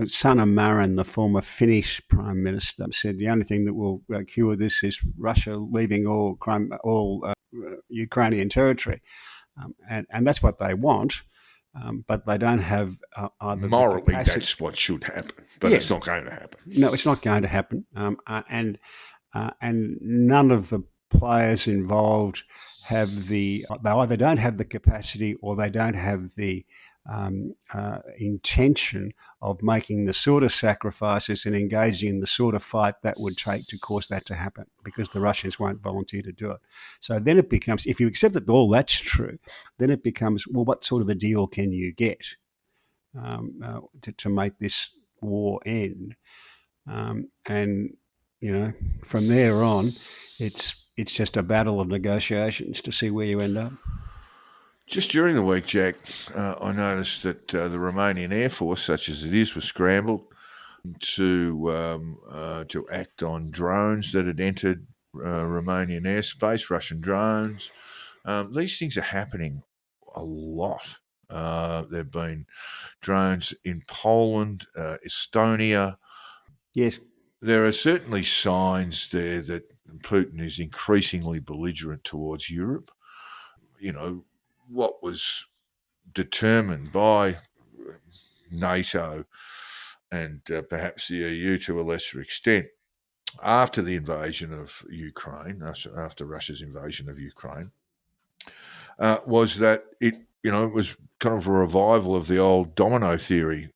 [SPEAKER 7] Sanna Marin, the former Finnish Prime Minister, said the only thing that will cure this is Russia leaving all Ukrainian territory. And that's what they want, but they don't have either.
[SPEAKER 6] Morally, that's what should happen, but yes. It's not going to happen.
[SPEAKER 7] No, it's not going to happen. And none of the players involved have they either don't have the capacity or they don't have the intention of making the sort of sacrifices and engaging in the sort of fight that would take to cause that to happen, because the Russians won't volunteer to do it. So then it becomes, if you accept that all that's true, then it becomes, well, what sort of a deal can you get to make this war end? And from there on, it's just a battle of negotiations to see where you end up.
[SPEAKER 6] Just during the week, Jack, I noticed that the Romanian Air Force, such as it is, was scrambled to act on drones that had entered Romanian airspace, Russian drones. These things are happening a lot. There have been drones in Poland, Estonia.
[SPEAKER 7] Yes.
[SPEAKER 6] There are certainly signs there that Putin is increasingly belligerent towards Europe. What was determined by NATO and perhaps the EU to a lesser extent after the invasion of Ukraine, after Russia's invasion of Ukraine, was that it was kind of a revival of the old domino theory,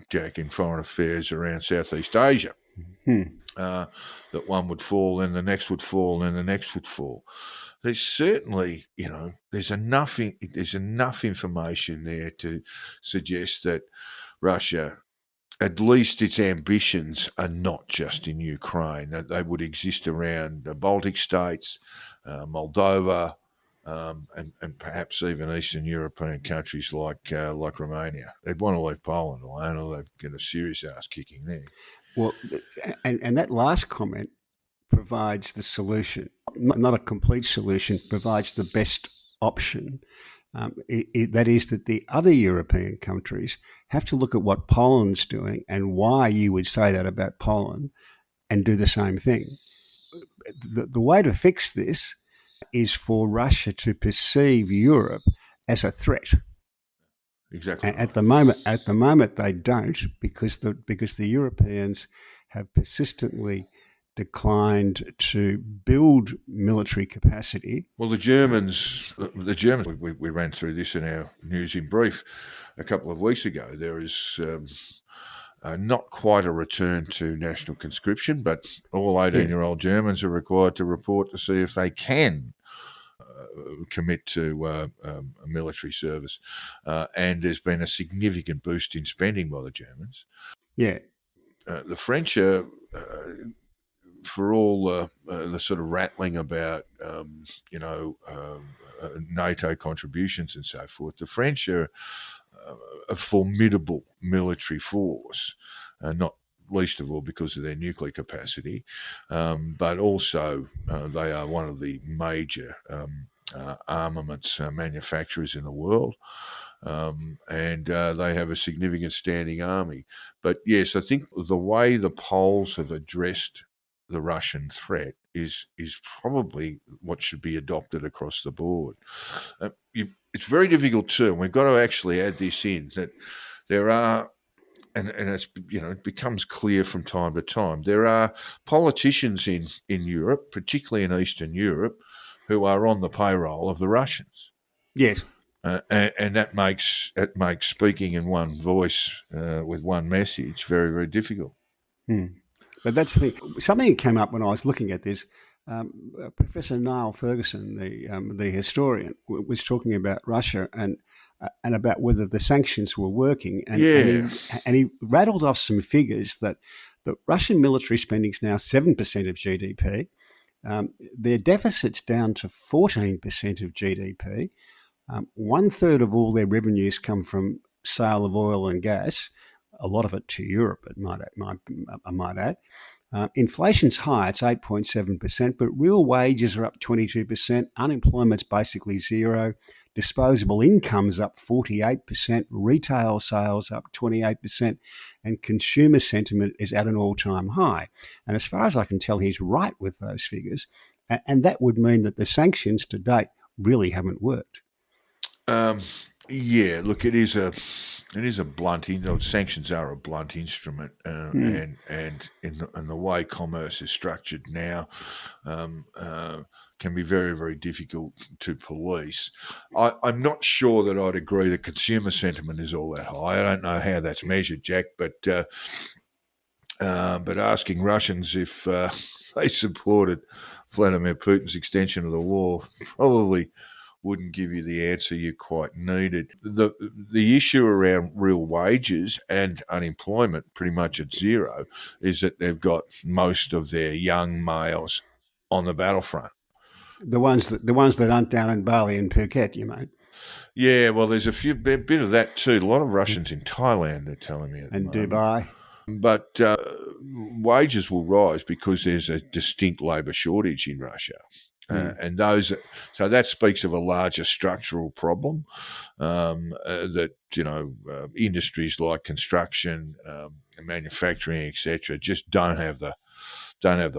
[SPEAKER 6] Jack, in foreign affairs around Southeast Asia. That one would fall, then the next would fall, then the next would fall. There's certainly, there's enough information there to suggest that Russia, at least its ambitions, are not just in Ukraine. That they would exist around the Baltic states, Moldova, and perhaps even Eastern European countries like Romania. They'd want to leave Poland alone, or they'd get a serious ass kicking there.
[SPEAKER 7] Well, and that last comment provides the solution, not a complete solution, provides the best option. That is that the other European countries have to look at what Poland's doing and why you would say that about Poland and do the same thing. The way to fix this is for Russia to perceive Europe as a threat.
[SPEAKER 6] Exactly.
[SPEAKER 7] At the moment, they don't, because the Europeans have persistently declined to build military capacity.
[SPEAKER 6] Well, the Germans. We ran through this in our news in brief a couple of weeks ago. There is not quite a return to national conscription, but all 18-year-old Germans are required to report to see if they can commit to military service. And there's been a significant boost in spending by the Germans.
[SPEAKER 7] Yeah.
[SPEAKER 6] The French are, for all the sort of rattling about, NATO contributions and so forth, the French are a formidable military force, not least of all because of their nuclear capacity, but also they are one of the major armaments manufacturers in the world. and they have a significant standing army. But yes, I think the way the Poles have addressed the Russian threat is probably what should be adopted across the board. It's very difficult too, and we've got to actually add this in, that there are, and it's, it becomes clear from time to time, there are politicians in Europe, particularly in Eastern Europe, who are on the payroll of the Russians.
[SPEAKER 7] Yes.
[SPEAKER 6] And that makes speaking in one voice with one message very, very difficult.
[SPEAKER 7] But that's the thing. Something that came up when I was looking at this. Professor Niall Ferguson, the historian, was talking about Russia and about whether the sanctions were working. And he rattled off some figures that the Russian military spending is now 7% of GDP. Their deficit's down to 14% of GDP. 1/3 of all their revenues come from sale of oil and gas, a lot of it to Europe, I might add. Inflation's high, it's 8.7%, but real wages are up 22%, unemployment's basically zero, disposable income's up 48%, retail sales up 28%, and consumer sentiment is at an all-time high. And as far as I can tell, he's right with those figures, and that would mean that the sanctions to date really haven't worked.
[SPEAKER 6] Yeah, look, it is a blunt. Sanctions are a blunt instrument, and in the way commerce is structured now, can be very, very difficult to police. I'm not sure that I'd agree that consumer sentiment is all that high. I don't know how that's measured, Jack, but asking Russians if they supported Vladimir Putin's extension of the war probably wouldn't give you the answer you quite needed. The issue around real wages and unemployment pretty much at zero is that they've got most of their young males on the battlefront.
[SPEAKER 7] The ones that aren't down in Bali and Phuket, you mean?
[SPEAKER 6] Yeah, well, there's a bit of that too. A lot of Russians in Thailand are telling me.
[SPEAKER 7] And Dubai.
[SPEAKER 6] But wages will rise because there's a distinct labour shortage in Russia. And so that speaks of a larger structural problem that industries like construction, manufacturing, etc., just don't have the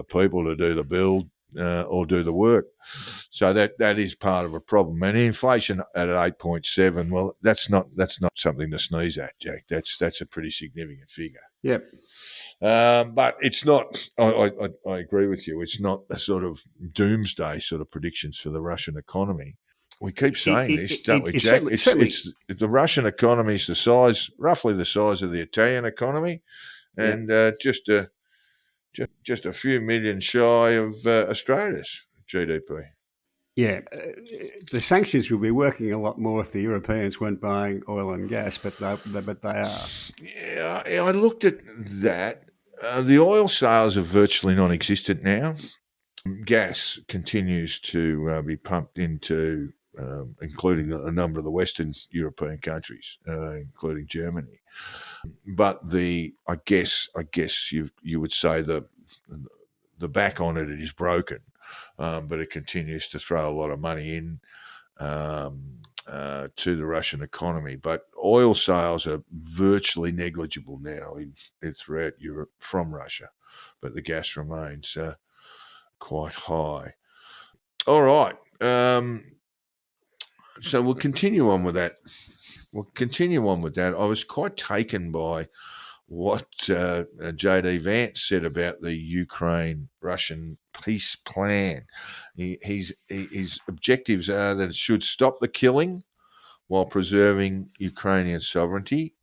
[SPEAKER 6] people to do the build or do the work. So that is part of a problem. And inflation at 8.7, well, that's not something to sneeze at, Jack. That's a pretty significant figure.
[SPEAKER 7] Yep.
[SPEAKER 6] But it's not, I agree with you, it's not a sort of doomsday sort of predictions for the Russian economy. We keep saying this, don't we, Jack? It's the Russian economy is roughly the size of the Italian economy, and just a few million shy of Australia's GDP.
[SPEAKER 7] Yeah, the sanctions will be working a lot more if the Europeans weren't buying oil and gas, but they are.
[SPEAKER 6] Yeah, I looked at that. The oil sales are virtually non-existent now. Gas continues to be pumped into, including a number of the Western European countries, including Germany. But I guess you would say the back on it is broken. But it continues to throw a lot of money in to the Russian economy. But oil sales are virtually negligible now throughout Europe from Russia, but the gas remains quite high. All right. So we'll continue on with that. I was quite taken by what J.D. Vance said about the Ukraine-Russian peace plan. His objectives are that it should stop the killing while preserving Ukrainian sovereignty,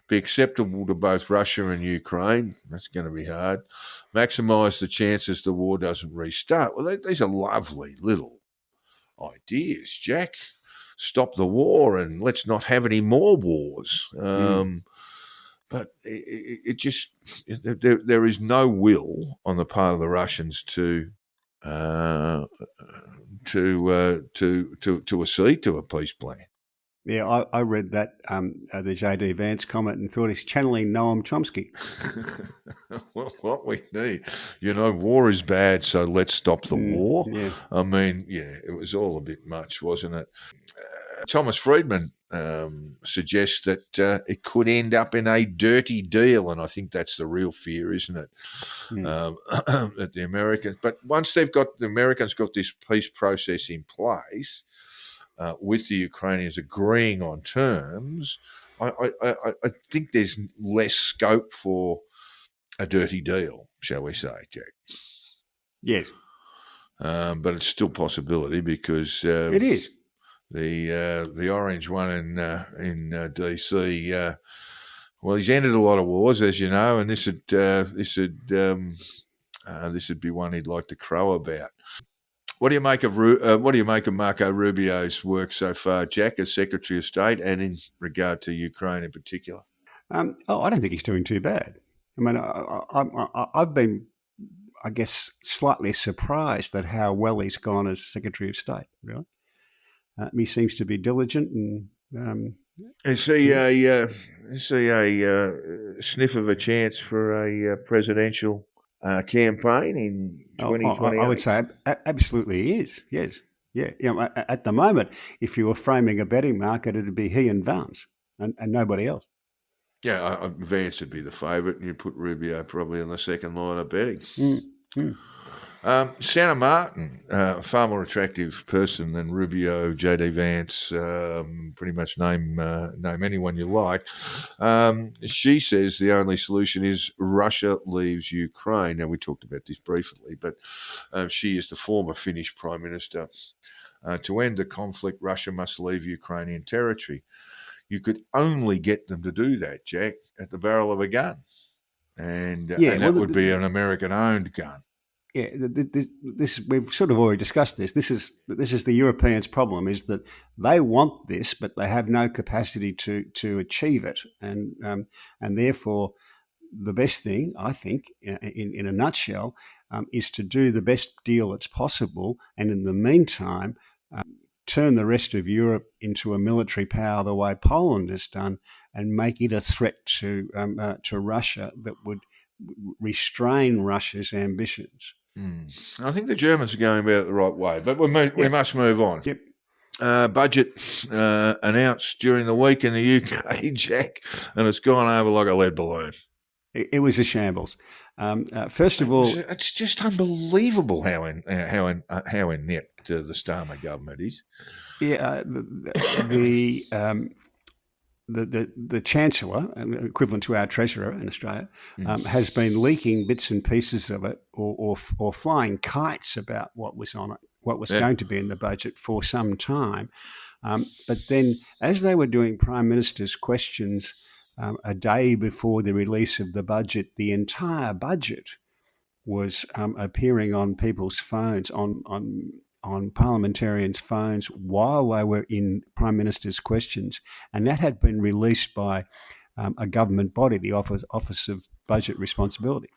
[SPEAKER 6] be acceptable to both Russia and Ukraine, that's going to be hard, maximise the chances the war doesn't restart. Well, these are lovely little ideas, Jack. Stop the war and let's not have any more wars. But there is no will on the part of the Russians to accede to a peace plan.
[SPEAKER 7] Yeah, I read that the J.D. Vance comment and thought he's channeling Noam Chomsky.
[SPEAKER 6] Well, what we need, war is bad, so let's stop the war.
[SPEAKER 7] Yeah.
[SPEAKER 6] I mean, it was all a bit much, wasn't it? Thomas Friedman suggests that it could end up in a dirty deal, and I think that's the real fear, isn't it? That the Americans, but once the Americans got this peace process in place, with the Ukrainians agreeing on terms, I think there's less scope for a dirty deal, shall we say, Jack?
[SPEAKER 7] Yes.
[SPEAKER 6] But it's still a possibility because
[SPEAKER 7] It is.
[SPEAKER 6] The orange one in DC. Well, he's ended a lot of wars, as you know, and this would be one he'd like to crow about. What do you make of Marco Rubio's work so far, Jack, as Secretary of State, and in regard to Ukraine in particular?
[SPEAKER 7] I don't think he's doing too bad. I mean, I've been, I guess, slightly surprised at how well he's gone as Secretary of State. Really, he seems to be diligent and.
[SPEAKER 6] Is he a sniff of a chance for a presidential campaign in 2020?
[SPEAKER 7] I would say absolutely he is. Yes, yeah. At the moment, if you were framing a betting market, it'd be he and Vance and nobody else.
[SPEAKER 6] Yeah, Vance would be the favourite, and you put Rubio probably in the second line of betting. Santa Martin, far more attractive person than Rubio, JD Vance, pretty much name anyone you like. She says the only solution is Russia leaves Ukraine. Now, we talked about this briefly, but she is the former Finnish Prime Minister. To end the conflict, Russia must leave Ukrainian territory. You could only get them to do that, Jack, at the barrel of a gun. And that would be an American-owned gun.
[SPEAKER 7] Yeah, this we've sort of already discussed this. This is the Europeans' problem, is that they want this, but they have no capacity to achieve it, and therefore the best thing, I think, in a nutshell, is to do the best deal that's possible, and in the meantime, turn the rest of Europe into a military power the way Poland has done, and make it a threat to Russia that would restrain Russia's ambitions.
[SPEAKER 6] I think the Germans are going about it the right way, but we must move on.
[SPEAKER 7] Yep.
[SPEAKER 6] Budget announced during the week in the UK, Jack, and it's gone over like a lead balloon.
[SPEAKER 7] It was a shambles. First of all,
[SPEAKER 6] it's just unbelievable how inept the Starmer government is.
[SPEAKER 7] Yeah, the Chancellor, equivalent to our Treasurer in Australia, has been leaking bits and pieces of it, or flying kites about what was on it, what was going to be in the budget for some time. But then, as they were doing Prime Minister's questions a day before the release of the budget, the entire budget was appearing on people's phones, on parliamentarians' phones while they were in Prime Minister's questions, and that had been released by a government body, the Office of Budget Responsibility.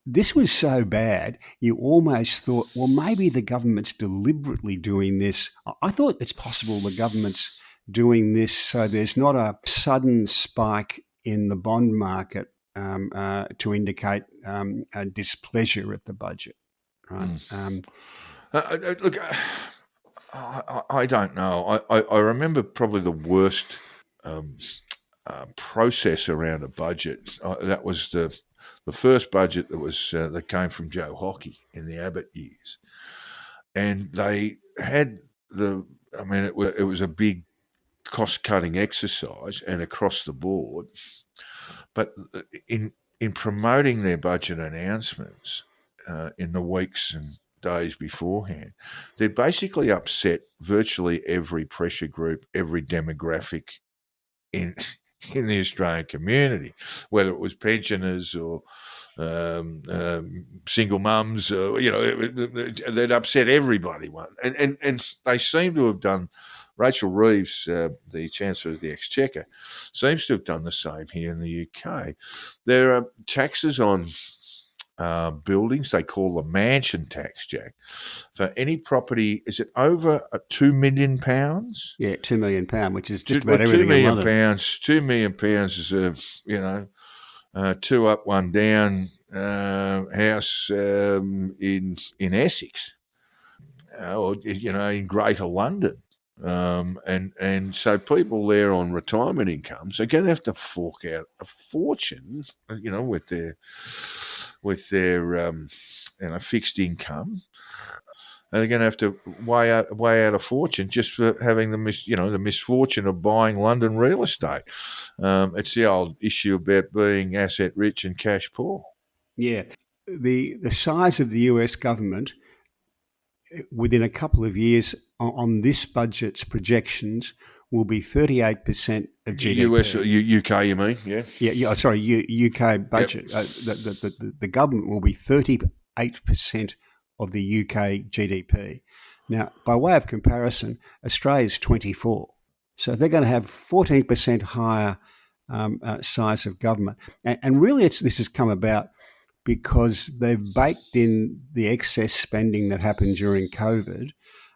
[SPEAKER 7] This was so bad, you almost thought, well, maybe the government's deliberately doing this. I thought it's possible the government's doing this so there's not a sudden spike in the bond market to indicate a displeasure at the budget. Right?
[SPEAKER 6] Look, I don't know. I remember probably the worst process around a budget. That was the first budget that came from Joe Hockey in the Abbott years, and they had it was a big cost-cutting exercise and across the board, but in promoting their budget announcements in the weeks and days beforehand, they basically upset virtually every pressure group, every demographic in the Australian community, whether it was pensioners or single mums, or, they'd upset everybody. And they seem to have done. Rachel Reeves, the Chancellor of the Exchequer, seems to have done the same here in the UK. There are taxes on buildings. They call the mansion tax, Jack. For any property, is it over £2 million?
[SPEAKER 7] Yeah, £2 million, which is just about everything in London.
[SPEAKER 6] £2 million is a 2 up, 1 down house in Essex, or in Greater London. And so people there on retirement incomes are going to have to fork out a fortune, with their fixed income. And they're going to have to weigh out a fortune just for having the misfortune of buying London real estate. It's the old issue about being asset rich and cash poor.
[SPEAKER 7] Yeah. The size of the US government within a couple of years on this budget's projections will be 38% of GDP.
[SPEAKER 6] US, UK, you mean? Yeah.
[SPEAKER 7] Yeah. Sorry, UK budget. Yep. The government will be 38% of the UK GDP. Now, by way of comparison, Australia's 24%. So they're going to have 14% higher size of government. And really, this has come about because they've baked in the excess spending that happened during COVID,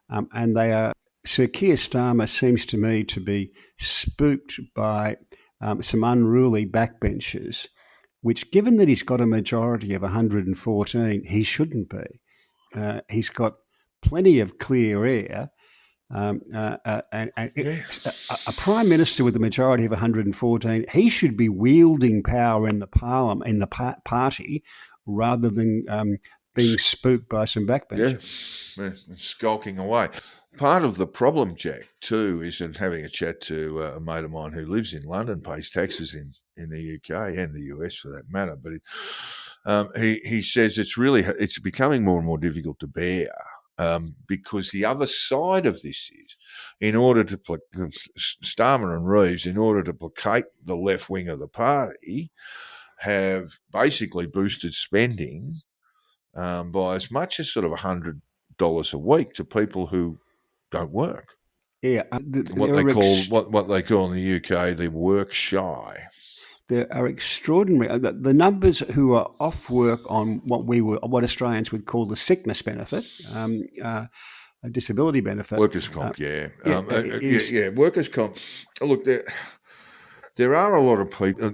[SPEAKER 7] and they are. Sir Keir Starmer seems to me to be spooked by some unruly backbenchers, which, given that he's got a majority of 114, he shouldn't be. He's got plenty of clear air. A prime minister with a majority of 114, he should be wielding power in the parliament, in the party, rather than being spooked by some backbenchers.
[SPEAKER 6] Yeah, skulking away. Part of the problem, Jack, too, is in having a chat to a mate of mine who lives in London, pays taxes in the UK and the US for that matter, but he says it's becoming more and more difficult to bear. Because the other side of this is, Starmer and Reeves, in order to placate the left wing of the party, have basically boosted spending by as much as sort of $100 a week to people who don't work.
[SPEAKER 7] Yeah,
[SPEAKER 6] what they call in the UK the work shy.
[SPEAKER 7] There are extraordinary. The numbers who are off work on what Australians would call the sickness benefit, a disability benefit,
[SPEAKER 6] workers' comp, workers' comp. Look, there are a lot of people.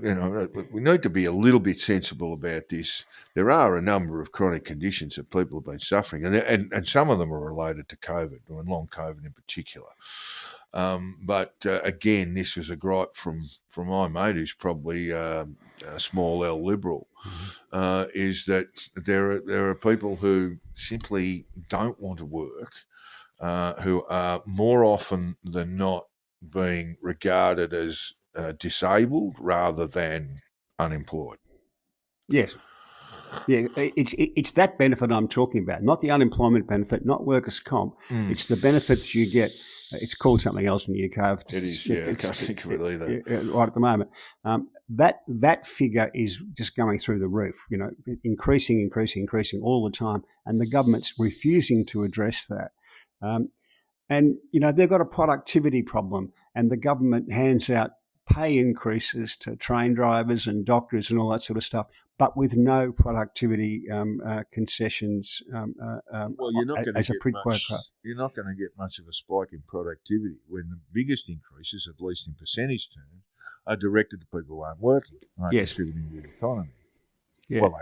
[SPEAKER 6] We need to be a little bit sensible about this. There are a number of chronic conditions that people have been suffering, and some of them are related to COVID, and long COVID in particular. But again, this was a gripe from my mate, who's probably a small L liberal, is that there are people who simply don't want to work, who are more often than not being regarded as disabled rather than unemployed.
[SPEAKER 7] Yes. Yeah, it's that benefit I'm talking about, not the unemployment benefit, not workers' comp. It's the benefits you get. It's called something else in the UK.
[SPEAKER 6] It is, I can't think of it either.
[SPEAKER 7] Right at the moment. That figure is just going through the roof, increasing all the time, and the government's refusing to address that. And they've got a productivity problem, and the government hands out pay increases to train drivers and doctors and all that sort of stuff, but with no productivity concessions
[SPEAKER 6] you're not going
[SPEAKER 7] as a quid pro quo.
[SPEAKER 6] You're not going to get much of a spike in productivity when the biggest increases, at least in percentage terms, are directed to people who aren't working, contributing to the economy. Yeah. Well,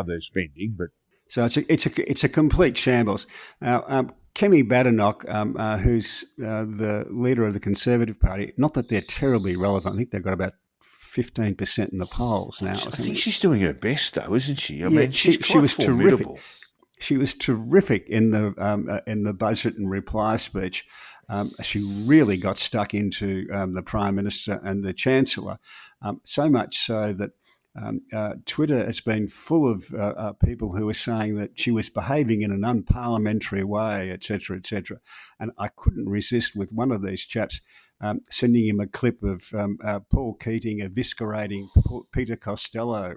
[SPEAKER 6] they're spending, but
[SPEAKER 7] so it's a complete shambles. Now, Kemi Badenoch, who's the leader of the Conservative Party, not that they're terribly relevant. I think they've got about 15% in the polls now. I
[SPEAKER 6] think she's doing her best, though, isn't she? I mean, she was
[SPEAKER 7] formidable. Terrific. She was terrific in the budget and reply speech. She really got stuck into the Prime Minister and the Chancellor, so much so that Twitter has been full of people who are saying that she was behaving in an unparliamentary way, etc., etc. And I couldn't resist with one of these chaps sending him a clip of Paul Keating eviscerating Peter Costello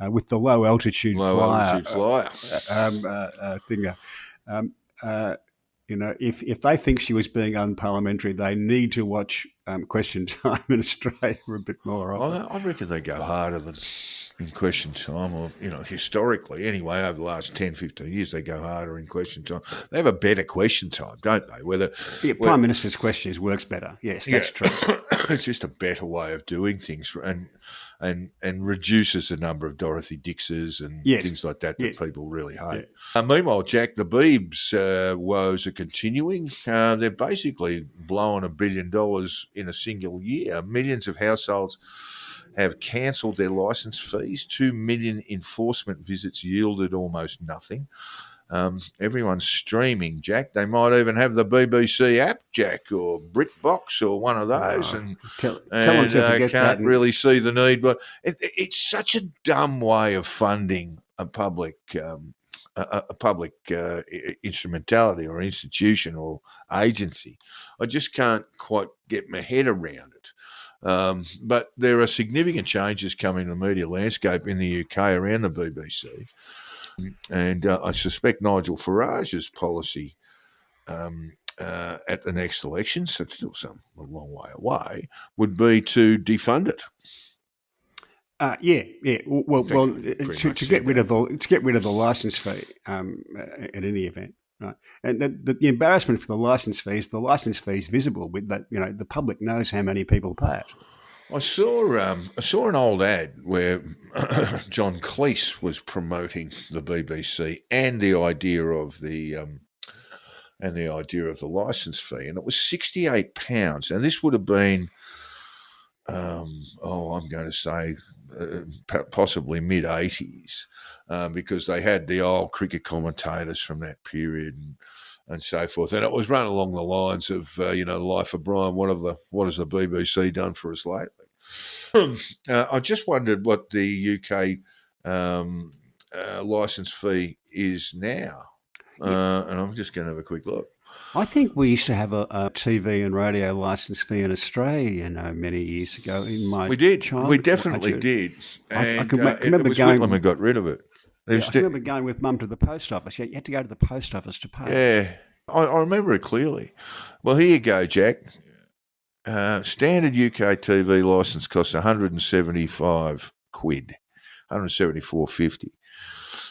[SPEAKER 7] with the low altitude flyer. Thinger. If they think she was being unparliamentary, they need to watch Question Time in Australia a bit more often.
[SPEAKER 6] I reckon they go harder than in Question Time, or, historically, anyway, over the last 10, 15 years, they go harder in Question Time. They have a better Question Time, don't they?
[SPEAKER 7] Prime Minister's questions works better. Yes, that's true.
[SPEAKER 6] it's just a better way of doing things, and reduces the number of Dorothy Dixes and things like that people really hate. Meanwhile, Jack, the Beebs woes are continuing. They're basically blowing $1 billion in a single year. Millions of households have cancelled their licence fees. 2 million enforcement visits yielded almost nothing. Everyone's streaming, Jack. They might even have the BBC app, Jack, or BritBox or one of those, and
[SPEAKER 7] tell them to forget
[SPEAKER 6] can't
[SPEAKER 7] that.
[SPEAKER 6] really see the need. But it's such a dumb way of funding a public instrumentality or institution or agency. I just can't quite get my head around it. But there are significant changes coming in the media landscape in the UK around the BBC. And I suspect Nigel Farage's policy at the next election, so it's still a long way away, would be to defund it.
[SPEAKER 7] Well, to get rid of the license fee at any event, right? And the embarrassment for the license fee is visible with that. The public knows how many people pay it.
[SPEAKER 6] I saw an old ad where John Cleese was promoting the BBC and the idea of the licence fee, and it was £68. And this would have been, I'm going to say, possibly mid-80s, because they had the old cricket commentators from that period and so forth. And it was run along the lines of, the life of Brian, what has the BBC done for us lately? I just wondered what the UK licence fee is now. And I'm just going to have a quick look.
[SPEAKER 7] I think we used to have a TV and radio licence fee in Australia, many years ago. We did.
[SPEAKER 6] We definitely did. And
[SPEAKER 7] I can remember
[SPEAKER 6] it was Whitlam who got rid of it.
[SPEAKER 7] I remember going with Mum to the post office. You had to go to the post office to pay.
[SPEAKER 6] Yeah, I remember it clearly. Well, here you go, Jack. Standard UK TV licence costs 175 quid, 174.50.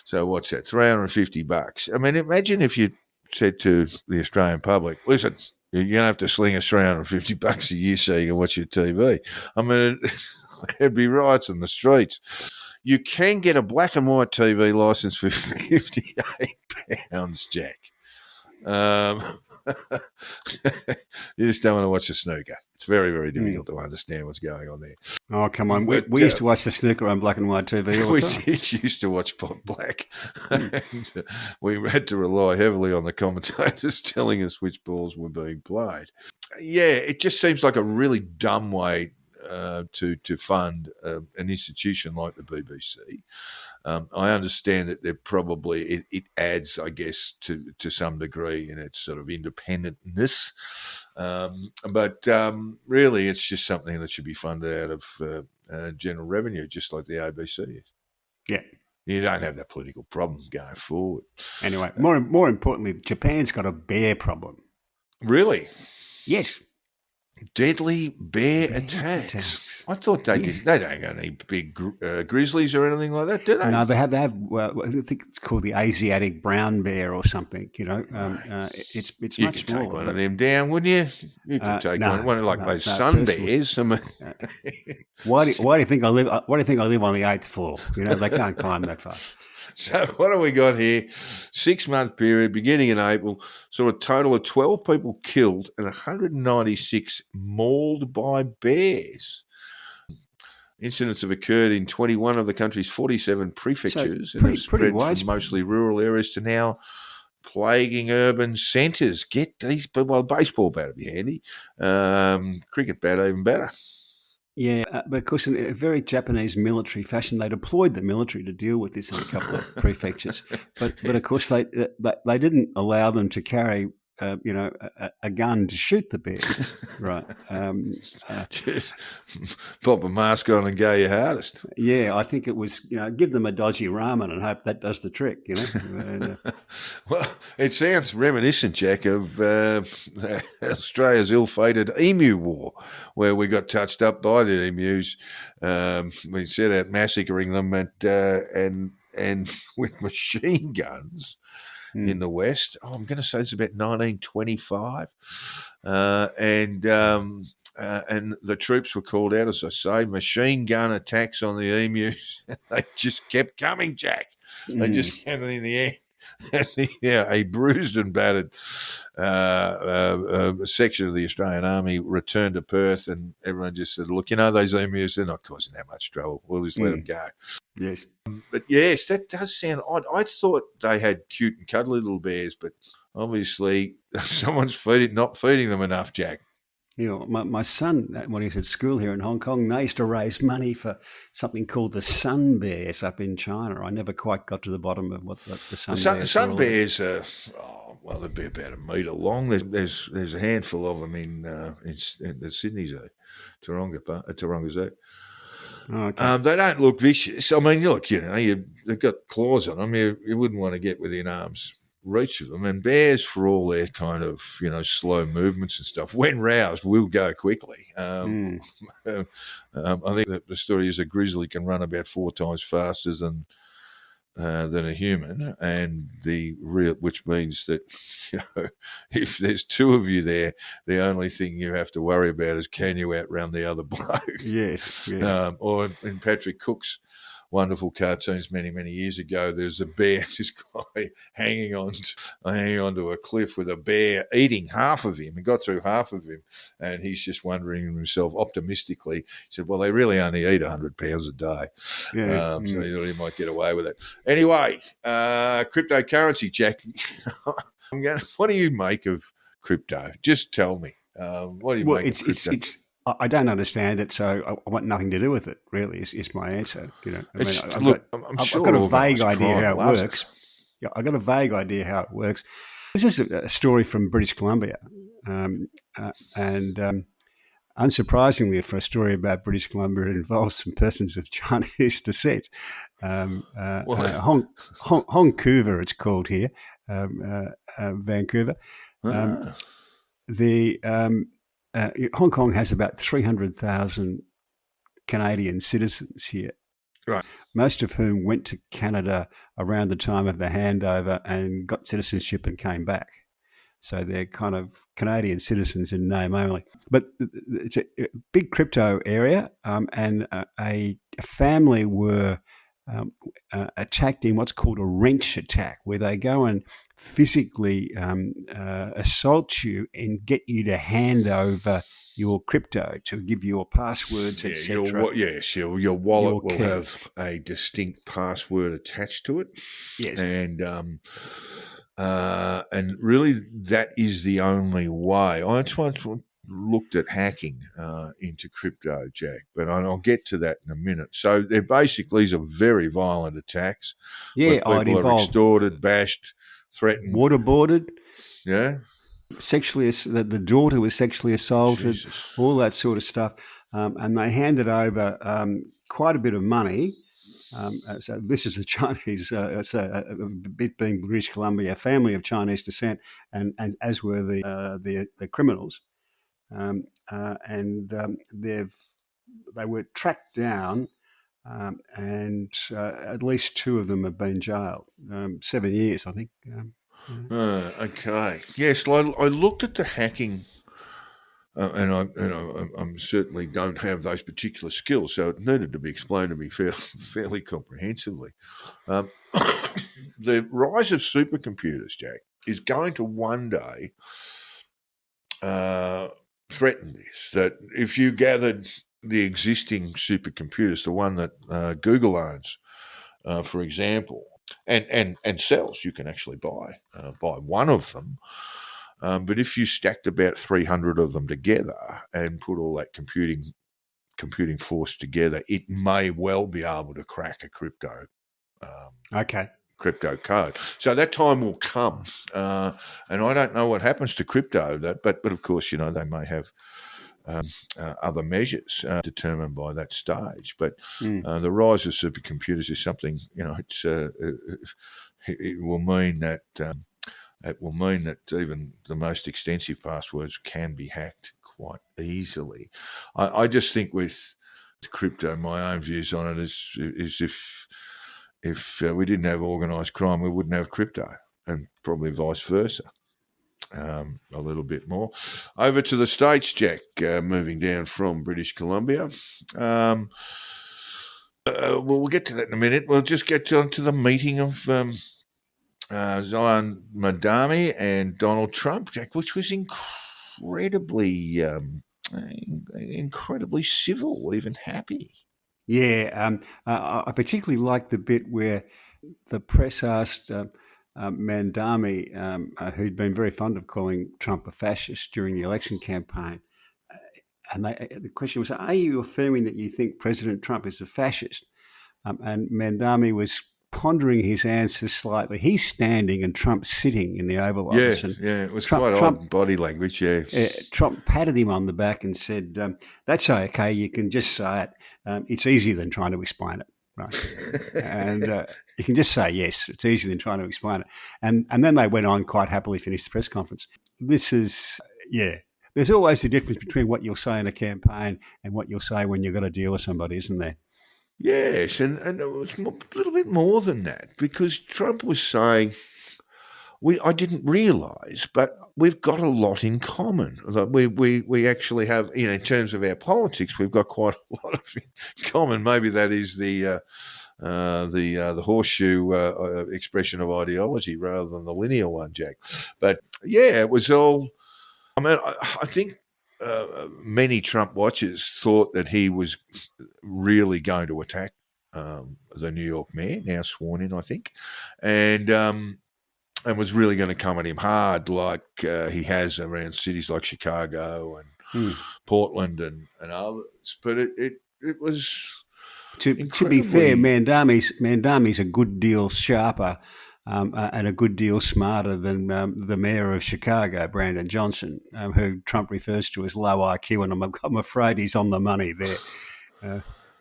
[SPEAKER 6] So what's that? $350. I mean, imagine if you said to the Australian public, listen, you're going to have to sling us $350 a year so you can watch your TV. I mean, there'd be riots in the streets. You can get a black and white TV licence for £58, Jack. You just don't want to watch the snooker. It's very, very difficult to understand what's going on there.
[SPEAKER 7] Oh, come on. We used to watch the snooker on black and white TV all the time.
[SPEAKER 6] We used to watch Pot Black. We had to rely heavily on the commentators telling us which balls were being played. Yeah, it just seems like a really dumb way to fund an institution like the BBC. I understand that they're probably it adds, I guess, to some degree in its sort of independentness, but really it's just something that should be funded out of general revenue, just like the ABC is.
[SPEAKER 7] Yeah.
[SPEAKER 6] You don't have that political problem going forward.
[SPEAKER 7] Anyway, more importantly, Japan's got a bear problem.
[SPEAKER 6] Really?
[SPEAKER 7] Yes.
[SPEAKER 6] Deadly bear attacks. I thought they didn't. They don't got any big grizzlies or anything like that, do they?
[SPEAKER 7] No, they have. Well, I think it's called the Asiatic brown bear or something. It's
[SPEAKER 6] you
[SPEAKER 7] much
[SPEAKER 6] could take
[SPEAKER 7] smaller.
[SPEAKER 6] one of them down, wouldn't you? You could take one like those sun bears. I mean,
[SPEAKER 7] why do you think I live? Why do you think I live on the 8th floor? They can't climb that far.
[SPEAKER 6] So what have we got here? 6-month period, beginning in April, saw a total of 12 people killed and 196 mauled by bears. Incidents have occurred in 21 of the country's 47 prefectures and have spread from mostly rural areas to now plaguing urban centres. Get these people. Well, baseball bat would be handy. Cricket bat even better.
[SPEAKER 7] Yeah, but of course, in a very Japanese military fashion, they deployed the military to deal with this in a couple of prefectures. But of course, they didn't allow them to carry a gun to shoot the bears, right?
[SPEAKER 6] Just pop a mask on and go your hardest.
[SPEAKER 7] Yeah, I think it was, give them a dodgy ramen and hope that does the trick, And,
[SPEAKER 6] well, it sounds reminiscent, Jack, of Australia's ill-fated emu war, where we got touched up by the emus. We set out massacring them and with machine guns. In the West. I'm going to say it's about 1925. and the troops were called out, as I say, machine gun attacks on the emus. They just kept coming, Jack. They just kept it in the air. A bruised and battered section of the Australian Army returned to Perth, and everyone just said, look, those emus, they're not causing that much trouble. We'll just let them go.
[SPEAKER 7] Yes.
[SPEAKER 6] But yes, that does sound odd. I thought they had cute and cuddly little bears, but obviously someone's not feeding them enough, Jack.
[SPEAKER 7] My son, when he was at school here in Hong Kong, they used to raise money for something called the sun bears up in China. I never quite got to the bottom of what the sun bears are.
[SPEAKER 6] Sun bears are, they'd be about a metre long. There's a handful of them in the Sydney Zoo, Taronga Zoo.
[SPEAKER 7] Oh, okay.
[SPEAKER 6] They don't look vicious. I mean, look, they've got claws on them. You wouldn't want to get within arm's reach of them. And bears, for all their kind of, slow movements and stuff, when roused, will go quickly. I think that the story is a grizzly can run about 4 times faster than a human, and which means that if there's 2 of you there, the only thing you have to worry about is can you outrun the other bloke?
[SPEAKER 7] Yes. Yeah.
[SPEAKER 6] Or in Patrick Cook's wonderful cartoons many years ago, there's a bear, this guy hanging onto a cliff with a bear eating half of him. He got through half of him, and he's just wondering to himself optimistically, he said, well, they really only eat 100 pounds a day.
[SPEAKER 7] Yeah.
[SPEAKER 6] So he thought he might get away with it. Anyway, cryptocurrency, Jack. What do you make of crypto? Just tell me. What do you make of crypto?
[SPEAKER 7] I don't understand it, so I want nothing to do with it. Really, is my answer.
[SPEAKER 6] I'm sure
[SPEAKER 7] I've got a vague
[SPEAKER 6] organised
[SPEAKER 7] idea
[SPEAKER 6] crime
[SPEAKER 7] how it
[SPEAKER 6] loves
[SPEAKER 7] works. Yeah, I've got a vague idea how it works. This is a story from British Columbia, and unsurprisingly, for a story about British Columbia, it involves some persons of Chinese descent. Hongcouver, it's called here, Vancouver. Hong Kong has about 300,000 Canadian citizens here,
[SPEAKER 6] right?
[SPEAKER 7] Most of whom went to Canada around the time of the handover and got citizenship and came back. So they're kind of Canadian citizens in name only. But it's a big crypto area, and a family were attacked in what's called a wrench attack, where they go and physically assault you and get you to hand over your crypto, to give you your passwords, etc.
[SPEAKER 6] Your wallet will have a distinct password attached to it.
[SPEAKER 7] Yes,
[SPEAKER 6] and really that is the only way. I once looked at hacking into crypto, Jack, but I'll get to that in a minute. So they're basically some very violent attacks.
[SPEAKER 7] Yeah,
[SPEAKER 6] people are extorted, bashed, threatened,
[SPEAKER 7] waterboarded.
[SPEAKER 6] Yeah,
[SPEAKER 7] sexually. The daughter was sexually assaulted. Jesus. All that sort of stuff, and they handed over quite a bit of money. So this is a Chinese, a bit being British Columbia, a family of Chinese descent, and as were the criminals. They were tracked down, and at least 2 of them have been jailed. 7 years, I think.
[SPEAKER 6] Okay. Yes, well, I looked at the hacking, and I certainly don't have those particular skills, so it needed to be explained to me fairly comprehensively. The rise of supercomputers, Jack, is going to one day threaten this, that if you gathered the existing supercomputers, the one that Google owns, for example, and sells, you can actually buy one of them. But if you stacked about 300 of them together and put all that computing force together, it may well be able to crack a crypto code. So that time will come, and I don't know what happens to crypto. But of course, they may have other measures determined by that stage. But the rise of supercomputers is something. It will mean that. It will mean that even the most extensive passwords can be hacked quite easily. I just think with crypto, my own views on it is if we didn't have organised crime, we wouldn't have crypto, and probably vice versa. a little bit more. Over to the States, Jack, moving down from British Columbia. We'll get to that in a minute. We'll just get on to the meeting of Zion Madami and Donald Trump, Jack, which was incredibly civil, even happy.
[SPEAKER 7] Yeah, I particularly liked the bit where the press asked Mandami, who'd been very fond of calling Trump a fascist during the election campaign, and the question was, "Are you affirming that you think President Trump is a fascist?" And Mandami was pondering his answer slightly. He's standing and Trump's sitting in the Oval Office.
[SPEAKER 6] Yeah, it was quite odd body language, yeah.
[SPEAKER 7] Trump patted him on the back and said, "That's okay, you can just say it. It's easier than trying to explain it." Right. And you can just say, yes, it's easier than trying to explain it. And then they went on quite happily, finished the press conference. This is, there's always a difference between what you'll say in a campaign and what you'll say when you've got to deal with somebody, isn't there?
[SPEAKER 6] Yes, and it was a little bit more than that, because Trump was saying, I didn't realise, but we've got a lot in common. We actually have, in terms of our politics, we've got quite a lot of in common. Maybe that is the horseshoe expression of ideology rather than the linear one, Jack. But yeah, it was all. I mean, I think many Trump watchers thought that he was really going to attack the New York mayor, now sworn in, I think, and was really going to come at him hard, like he has around cities like Chicago and Portland and others. But it was.
[SPEAKER 7] To be fair, Mandami's a good deal sharper and a good deal smarter than the mayor of Chicago, Brandon Johnson, who Trump refers to as low IQ, and I'm afraid he's on the money there.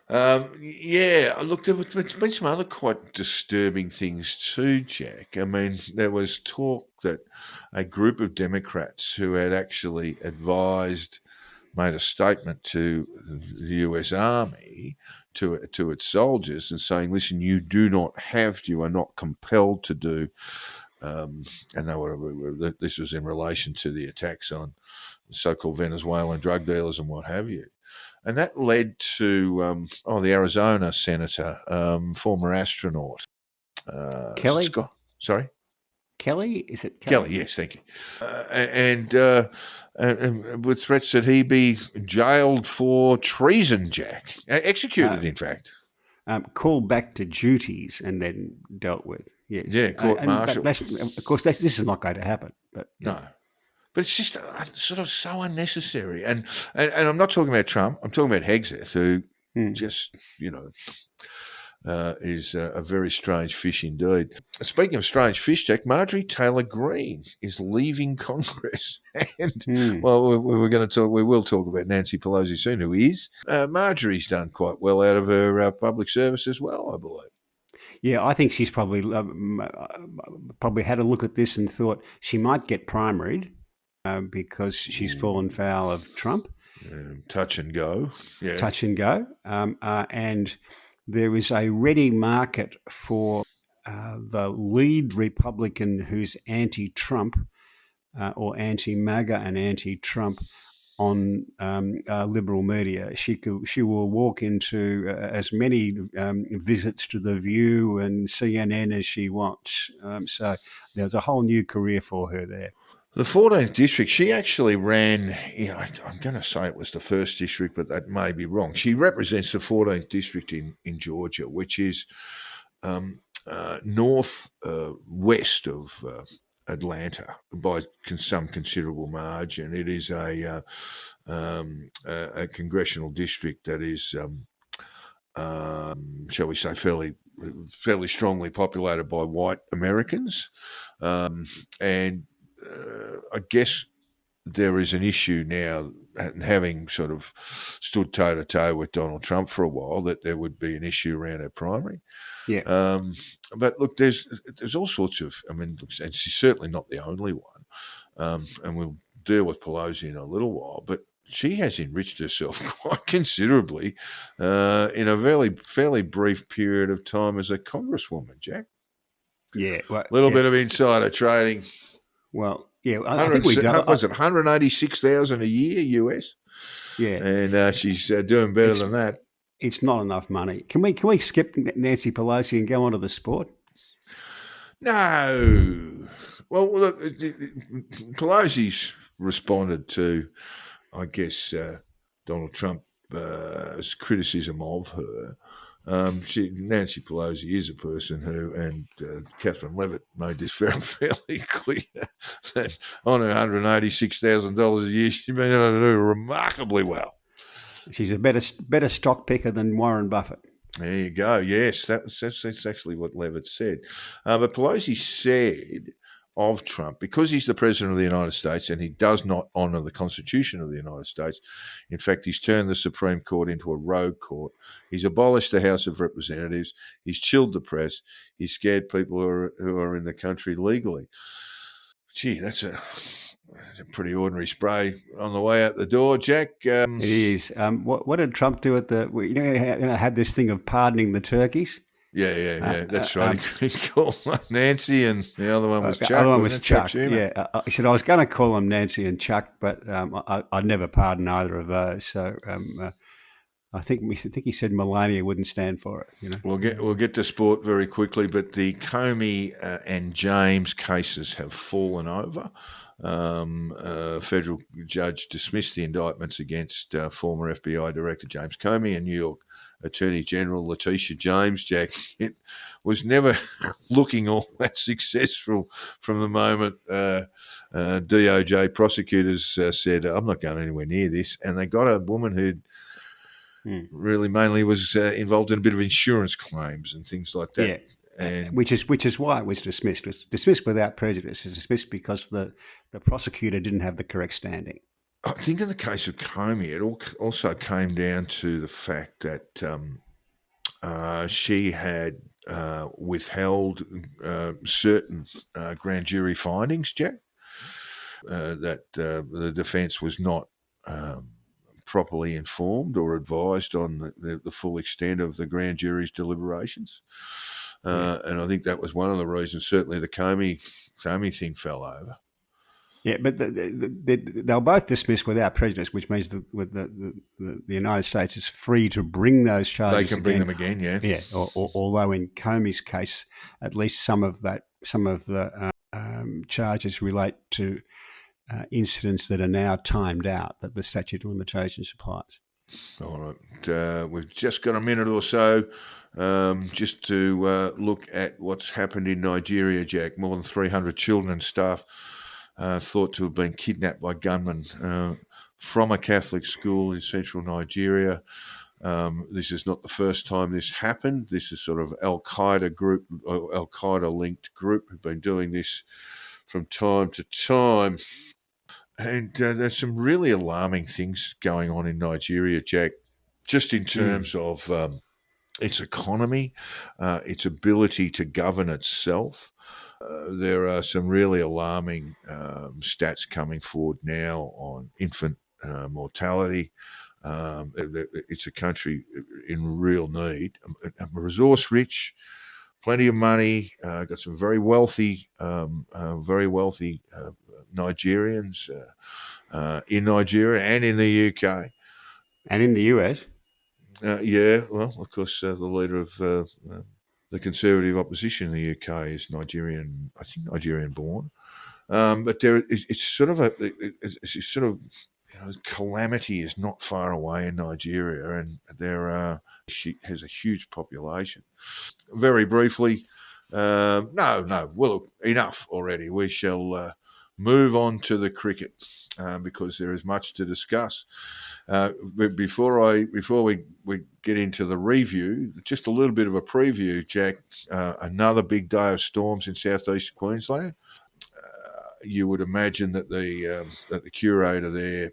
[SPEAKER 6] Look, there's been some other quite disturbing things too, Jack. I mean, there was talk that a group of Democrats who had actually made a statement to the US Army, to its soldiers, and saying, listen, you are not compelled to do, and this was in relation to the attacks on so-called Venezuelan drug dealers and what have you. And that led to the Arizona senator, former astronaut.
[SPEAKER 7] Kelly?
[SPEAKER 6] Sorry?
[SPEAKER 7] Kelly? Is it Kelly?
[SPEAKER 6] Kelly, yes, thank you. And with threats that he be jailed for treason, Jack. Executed, in fact.
[SPEAKER 7] Called back to duties and then dealt with. Yes.
[SPEAKER 6] Yeah, court-martial.
[SPEAKER 7] Of course, this is not going to happen. But
[SPEAKER 6] no. But it's just sort of so unnecessary. And I'm not talking about Trump. I'm talking about Hegseth, who just, is a very strange fish indeed. Speaking of strange fish, Jack, Marjorie Taylor Greene is leaving Congress. And, we will talk about Nancy Pelosi soon, who is. Marjorie's done quite well out of her public service as well, I believe.
[SPEAKER 7] Yeah, I think she's probably had a look at this and thought she might get primaried because she's fallen foul of Trump.
[SPEAKER 6] Touch and go. Yeah.
[SPEAKER 7] Touch and go. And there is a ready market for the lead Republican who's anti-Trump or anti-MAGA and anti-Trump on liberal media. She will walk into as many visits to The View and CNN as she wants. So there's a whole new career for her there.
[SPEAKER 6] The 14th district, she actually ran, I'm going to say it was the 1st district, but that may be wrong. She represents the 14th district in Georgia, which is north-west of Atlanta by some considerable margin. It is a congressional district that is, shall we say, fairly strongly populated by white Americans. I guess there is an issue now, having sort of stood toe-to-toe with Donald Trump for a while, that there would be an issue around her primary.
[SPEAKER 7] Yeah.
[SPEAKER 6] But look, there's all sorts of, and she's certainly not the only one. And we'll deal with Pelosi in a little while, but she has enriched herself quite considerably in a fairly brief period of time as a congresswoman, Jack.
[SPEAKER 7] Yeah.
[SPEAKER 6] A little bit of insider trading.
[SPEAKER 7] Well, Yeah, I think we do.
[SPEAKER 6] Was it 186,000 a year US?
[SPEAKER 7] Yeah,
[SPEAKER 6] and she's doing better than that.
[SPEAKER 7] It's not enough money. Can we skip Nancy Pelosi and go on to the sport?
[SPEAKER 6] No. Well, look, Pelosi's responded to, I guess, Donald Trump's criticism of her. Nancy Pelosi is a person who, and Catherine Levitt made this fairly clear, that on her $186,000 a year, she's been able to do remarkably well.
[SPEAKER 7] She's a better stock picker than Warren Buffett.
[SPEAKER 6] There you go. Yes, that's actually what Levitt said. But Pelosi said of Trump, because he's the president of the United States and he does not honour the Constitution of the United States. In fact, he's turned the Supreme Court into a rogue court. He's abolished the House of Representatives. He's chilled the press. He's scared people who are in the country legally. Gee, that's a pretty ordinary spray on the way out the door, Jack.
[SPEAKER 7] It is. What did Trump do at the? Had this thing of pardoning the turkeys.
[SPEAKER 6] Yeah. That's right. He called one Nancy, and the other one was Chuck.
[SPEAKER 7] The other one was Chuck. Yeah, he said I was going to call them Nancy and Chuck, but I'd never pardon either of those. So I think he said Melania wouldn't stand for it. You know,
[SPEAKER 6] we'll get to sport very quickly, but the Comey and James cases have fallen over. A federal judge dismissed the indictments against former FBI Director James Comey and New York Attorney General Letitia James. Jack, it was never looking all that successful from the moment DOJ prosecutors said, I'm not going anywhere near this. And they got a woman who really mainly was involved in a bit of insurance claims and things like that.
[SPEAKER 7] Yeah. And which is why it was dismissed. It was dismissed without prejudice. It was dismissed because the prosecutor didn't have the correct standing.
[SPEAKER 6] I think in the case of Comey, it also came down to the fact that she had withheld certain grand jury findings, Jack, that the defence was not properly informed or advised on the full extent of the grand jury's deliberations. And I think that was one of the reasons, certainly the Comey thing fell over.
[SPEAKER 7] Yeah, but they were both dismissed without prejudice, which means the United States is free to bring those charges.
[SPEAKER 6] They can bring them again, yeah.
[SPEAKER 7] Yeah, although in Comey's case, at least some of the charges relate to incidents that are now timed out, that the statute of limitations applies.
[SPEAKER 6] All right. We've just got a minute or so just to look at what's happened in Nigeria, Jack. More than 300 children and staff thought to have been kidnapped by gunmen from a Catholic school in central Nigeria. This is not the first time this happened. This is sort of Al-Qaeda-linked group who've been doing this from time to time. And there's some really alarming things going on in Nigeria, Jack, just in terms of its economy, its ability to govern itself. There are some really alarming stats coming forward now on infant mortality. It's a country in real need, resource-rich, plenty of money, got some very wealthy Nigerians in Nigeria and in the UK.
[SPEAKER 7] And in the US?
[SPEAKER 6] Well, of course, the leader of the Conservative opposition in the UK is Nigerian, I think Nigerian born. But it's sort of calamity is not far away in Nigeria, and she has a huge population. Very briefly, well, enough already. We shall move on to the cricket because there is much to discuss. But before we get into the review, just a little bit of a preview, Jack. Another big day of storms in southeast Queensland. You would imagine that the curator there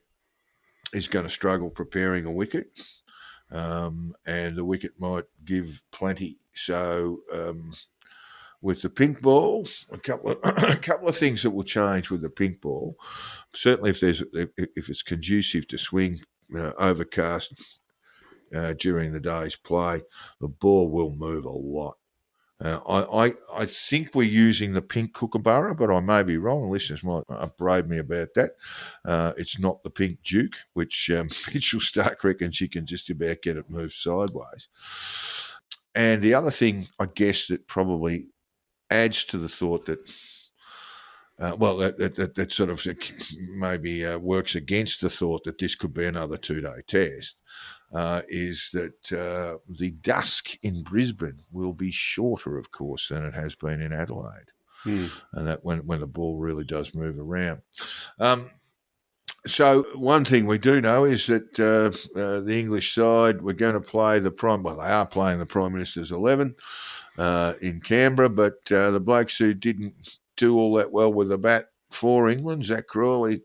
[SPEAKER 6] is going to struggle preparing a wicket, and the wicket might give plenty. So with the pink ball, a couple of things that will change with the pink ball. Certainly, if it's conducive to swing, overcast during the day's play, the ball will move a lot. I think we're using the pink kookaburra, but I may be wrong. Listeners might upbraid me about that. It's not the pink Duke, which Mitchell Stark reckons you can just about get it moved sideways. And the other thing, I guess, that probably adds to the thought that, that sort of maybe works against the thought that this could be another 2-day test, is that the dusk in Brisbane will be shorter, of course, than it has been in Adelaide, and that when the ball really does move around. So one thing we do know is that the English side, we're going to play they are playing the Prime Minister's 11 in Canberra, but the blokes who didn't do all that well with the bat for England, Zach Crawley, a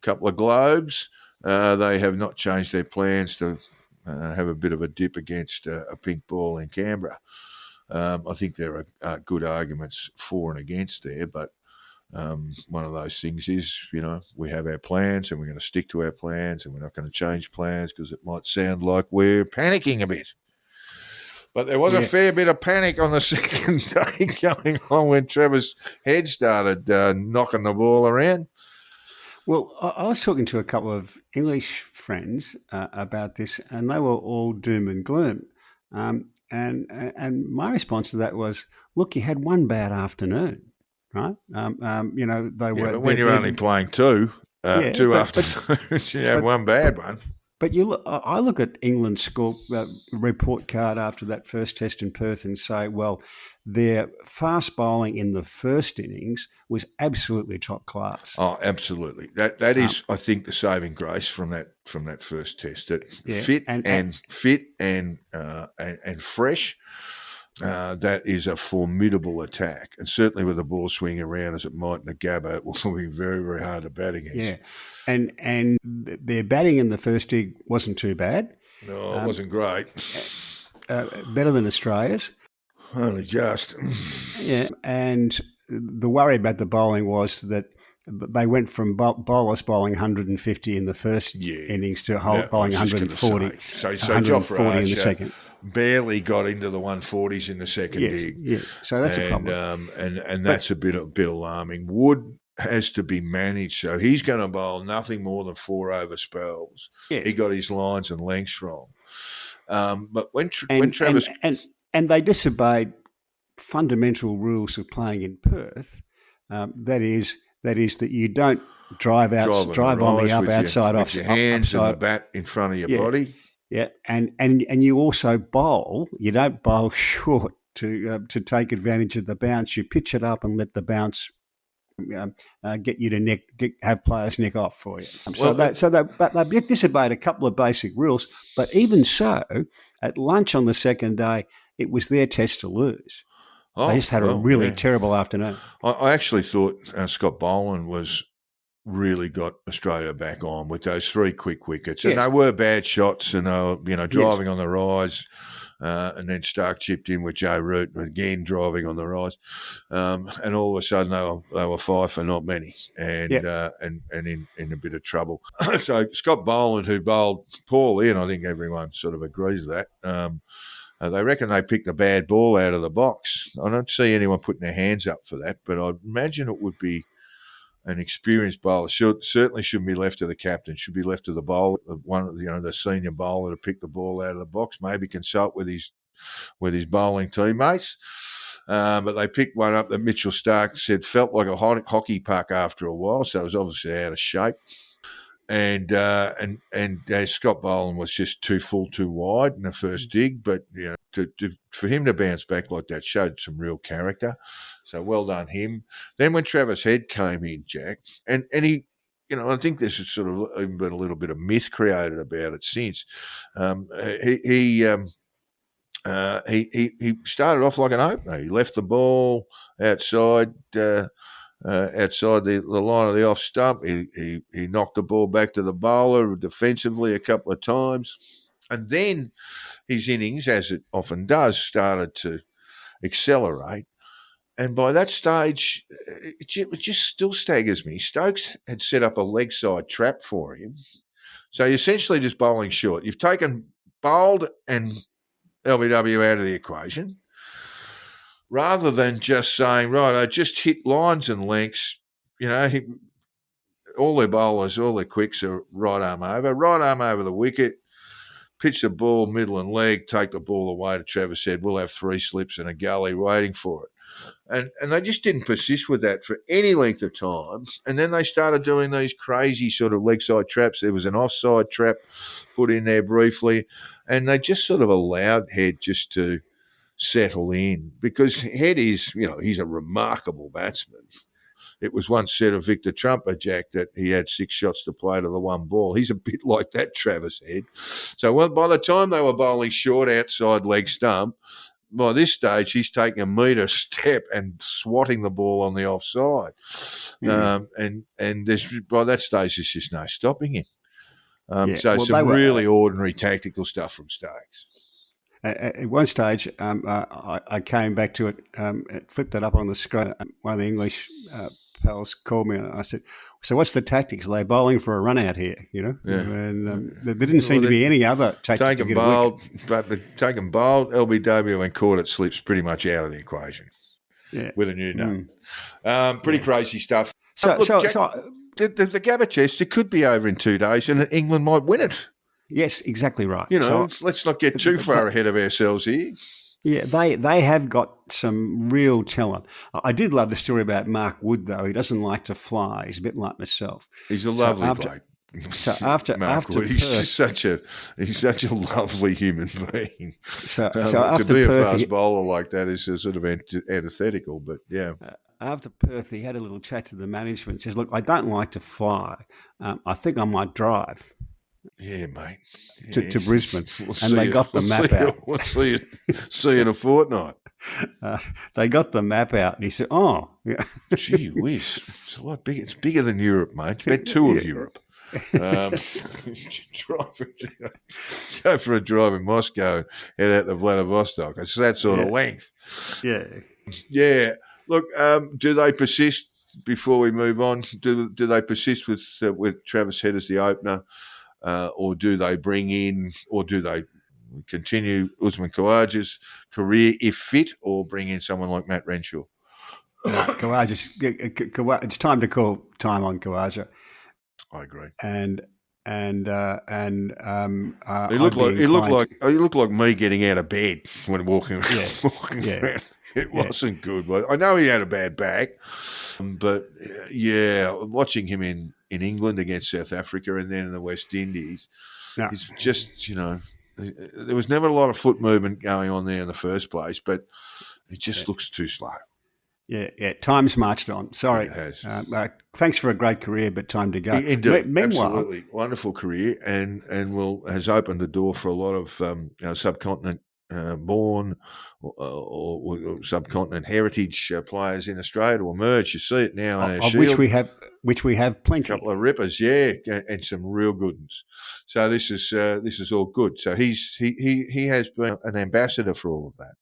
[SPEAKER 6] couple of globes, they have not changed their plans to have a bit of a dip against a pink ball in Canberra. I think there are good arguments for and against there, but one of those things is, we have our plans and we're going to stick to our plans and we're not going to change plans because it might sound like we're panicking a bit. But there was a fair bit of panic on the second day going on when Trevor's head started knocking the ball around.
[SPEAKER 7] Well, I was talking to a couple of English friends about this, and they were all doom and gloom. And my response to that was, look, you had one bad afternoon, right? They were.
[SPEAKER 6] But when you're only playing two afternoons, you had one bad one.
[SPEAKER 7] But I look at England's score report card after that first test in Perth and say, well, their fast bowling in the first innings was absolutely top class.
[SPEAKER 6] Oh, absolutely. That is, I think, the saving grace from that first test. That fit and fresh. That is a formidable attack, and certainly with the ball swinging around as it might in the Gabba, it will be very, very hard to bat against.
[SPEAKER 7] Yeah, and their batting in the first dig wasn't too bad.
[SPEAKER 6] No, it wasn't great.
[SPEAKER 7] Better than Australia's.
[SPEAKER 6] Only just.
[SPEAKER 7] Yeah, and the worry about the bowling was that they went from bowlers bowling 150 in the first innings to bowling 140.
[SPEAKER 6] So
[SPEAKER 7] 140 in the second.
[SPEAKER 6] Barely got into the 140s in the second dig.
[SPEAKER 7] Yes, so that's a problem.
[SPEAKER 6] And that's a bit alarming. Wood has to be managed, so he's going to bowl nothing more than 4 over spells. Yeah. He got his lines and lengths wrong. But when Travis...
[SPEAKER 7] And they disobeyed fundamental rules of playing in Perth. That is that you don't drive on the up outside off
[SPEAKER 6] your hands and the bat in front of your body.
[SPEAKER 7] Yeah, and you also bowl. You don't bowl short to take advantage of the bounce. You pitch it up and let the bounce get you to have players nick off for you. They disobeyed a couple of basic rules. But even so, at lunch on the second day, it was their test to lose. They just had a really terrible afternoon.
[SPEAKER 6] I actually thought Scott Boland really got Australia back on with those 3 quick wickets. And they were bad shots and they were driving on the rise. And then Stark chipped in with Joe Root, again driving on the rise. And all of a sudden they were 5 for not many and in a bit of trouble. So Scott Boland, who bowled poorly, and I think everyone sort of agrees with that, they reckon they picked a bad ball out of the box. I don't see anyone putting their hands up for that, but I imagine it would be an experienced bowler. Certainly shouldn't be left to the captain. Should be left to the bowler, the senior bowler to pick the ball out of the box. Maybe consult with his bowling teammates. But they picked one up that Mitchell Stark said felt like a hockey puck after a while, so it was obviously out of shape. And Scott Boland was just too full, too wide in the first dig. But for him to bounce back like that showed some real character. So well done him. Then when Travis Head came in, Jack, and he, I think there's sort of even been a little bit of myth created about it since. He started off like an opener. He left the ball outside. Outside the line of the off stump. He knocked the ball back to the bowler defensively a couple of times. And then his innings, as it often does, started to accelerate. And by that stage, it just still staggers me. Stokes had set up a leg side trap for him. So you're essentially just bowling short. You've taken bowled and LBW out of the equation. rather than just saying, right, I just hit lines and lengths, all their bowlers, all their quicks are right arm over the wicket, pitch the ball middle and leg, take the ball away to Travis Head. We'll have 3 slips and a gully waiting for it. And they just didn't persist with that for any length of time. And then they started doing these crazy sort of leg side traps. There was an offside trap put in there briefly. And they just sort of allowed Head just to settle in, because Head is, he's a remarkable batsman. It was once said of Victor Trumper, Jack, that he had 6 shots to play to the 1 ball. He's a bit like that, Travis Head. So by the time they were bowling short outside leg stump, by this stage he's taking a metre step and swatting the ball on the offside. And by that stage there's just no stopping him. Some really ordinary tactical stuff from Stokes.
[SPEAKER 7] At one stage, I came back to it, flipped it up on the screen. One of the English pals called me and I said, so what's the tactics? Are they bowling for a run out here,
[SPEAKER 6] Yeah.
[SPEAKER 7] And there didn't seem to be any other tactics.
[SPEAKER 6] Take them bold, LBW and caught it slips pretty much out of the equation.
[SPEAKER 7] Yeah.
[SPEAKER 6] With a new name. Pretty crazy stuff.
[SPEAKER 7] The
[SPEAKER 6] Gabba Test, it could be over in 2 days and England might win it.
[SPEAKER 7] Yes, exactly right.
[SPEAKER 6] Let's not get too far ahead of ourselves here.
[SPEAKER 7] Yeah, they have got some real talent. I did love the story about Mark Wood, though. He doesn't like to fly. He's a bit like myself.
[SPEAKER 6] He's a lovely bloke.
[SPEAKER 7] So after
[SPEAKER 6] Wood, he's such a lovely human being.
[SPEAKER 7] So after
[SPEAKER 6] to be
[SPEAKER 7] Perth,
[SPEAKER 6] a fast bowler like that is sort of antithetical, but yeah.
[SPEAKER 7] After Perth, he had a little chat to the management. He says, "Look, I don't like to fly. I think I might drive."
[SPEAKER 6] Yeah, mate.
[SPEAKER 7] To Brisbane, they got the map out.
[SPEAKER 6] We'll see you in a fortnight.
[SPEAKER 7] They got the map out, and he said, "Oh, yeah.
[SPEAKER 6] Gee whiz, it's a lot bigger. It's bigger than Europe, mate. It's about 2 of Europe. Go for a drive in Moscow, head out to Vladivostok. It's that sort of length. Yeah. Look, do they persist? Before we move on, do they persist with Travis Head as the opener? Or do they continue Usman Khawaja's career if fit, or bring in someone like Matt Renshaw?
[SPEAKER 7] It's time to call time on Khawaja.
[SPEAKER 6] I agree.
[SPEAKER 7] He
[SPEAKER 6] looked like me getting out of bed when walking around. It wasn't good. I know he had a bad back, but watching him in England against South Africa and then in the West Indies, he's just, there was never a lot of foot movement going on there in the first place, but it just looks too slow.
[SPEAKER 7] Yeah. Time's marched on. Sorry.
[SPEAKER 6] It has.
[SPEAKER 7] Thanks for a great career, but time to go.
[SPEAKER 6] Indeed.
[SPEAKER 7] Meanwhile,
[SPEAKER 6] absolutely wonderful career, and has opened the door for a lot of subcontinent born or subcontinent heritage players in Australia to emerge. You see it now in our
[SPEAKER 7] of
[SPEAKER 6] Shield.
[SPEAKER 7] which we have plenty.
[SPEAKER 6] A couple of rippers, and some real good ones. So this is all good. So he has been an ambassador for all of that.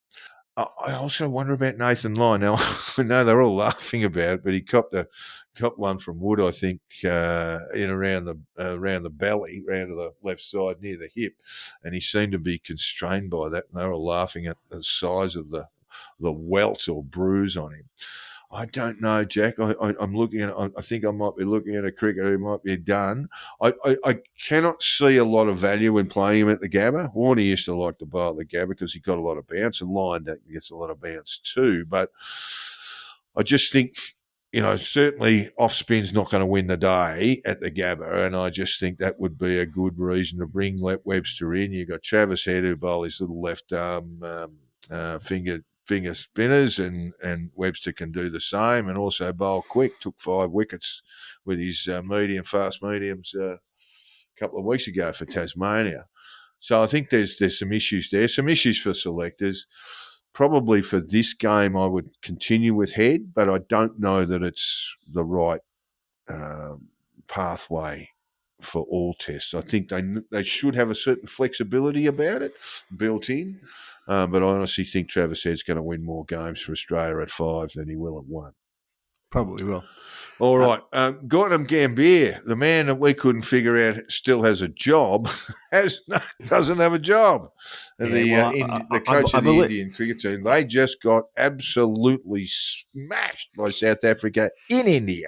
[SPEAKER 6] I also wonder about Nathan Lyon. Now I know they're all laughing about it, but he copped one from Wood, I think, in around the belly, round to the left side near the hip, and he seemed to be constrained by that. And they were laughing at the size of the welt or bruise on him. I don't know, Jack. I'm looking at. I think I might be looking at a cricketer who might be done. I cannot see a lot of value in playing him at the Gabba. Warner used to like to bowl at the Gabba because he got a lot of bounce, and Lyon gets a lot of bounce too. But I just think, certainly off spin's not going to win the day at the Gabba, and I just think that would be a good reason to bring Webster in. You've got Travis Head who bowl his little left arm finger spinners, and Webster can do the same, and also bowl quick. Took 5 wickets with his fast mediums a couple of weeks ago for Tasmania. So I think there's some issues there, some issues for selectors. Probably for this game I would continue with Head, but I don't know that it's the right pathway for all tests. I think they should have a certain flexibility about it built in. But I honestly think Travis Head's going to win more games for Australia at 5 than he will at 1.
[SPEAKER 7] Probably will.
[SPEAKER 6] All right. Gautam Gambhir, the man that we couldn't figure out still has a job, doesn't have a job. The coach of the Indian cricket team, they just got absolutely smashed by South Africa in India.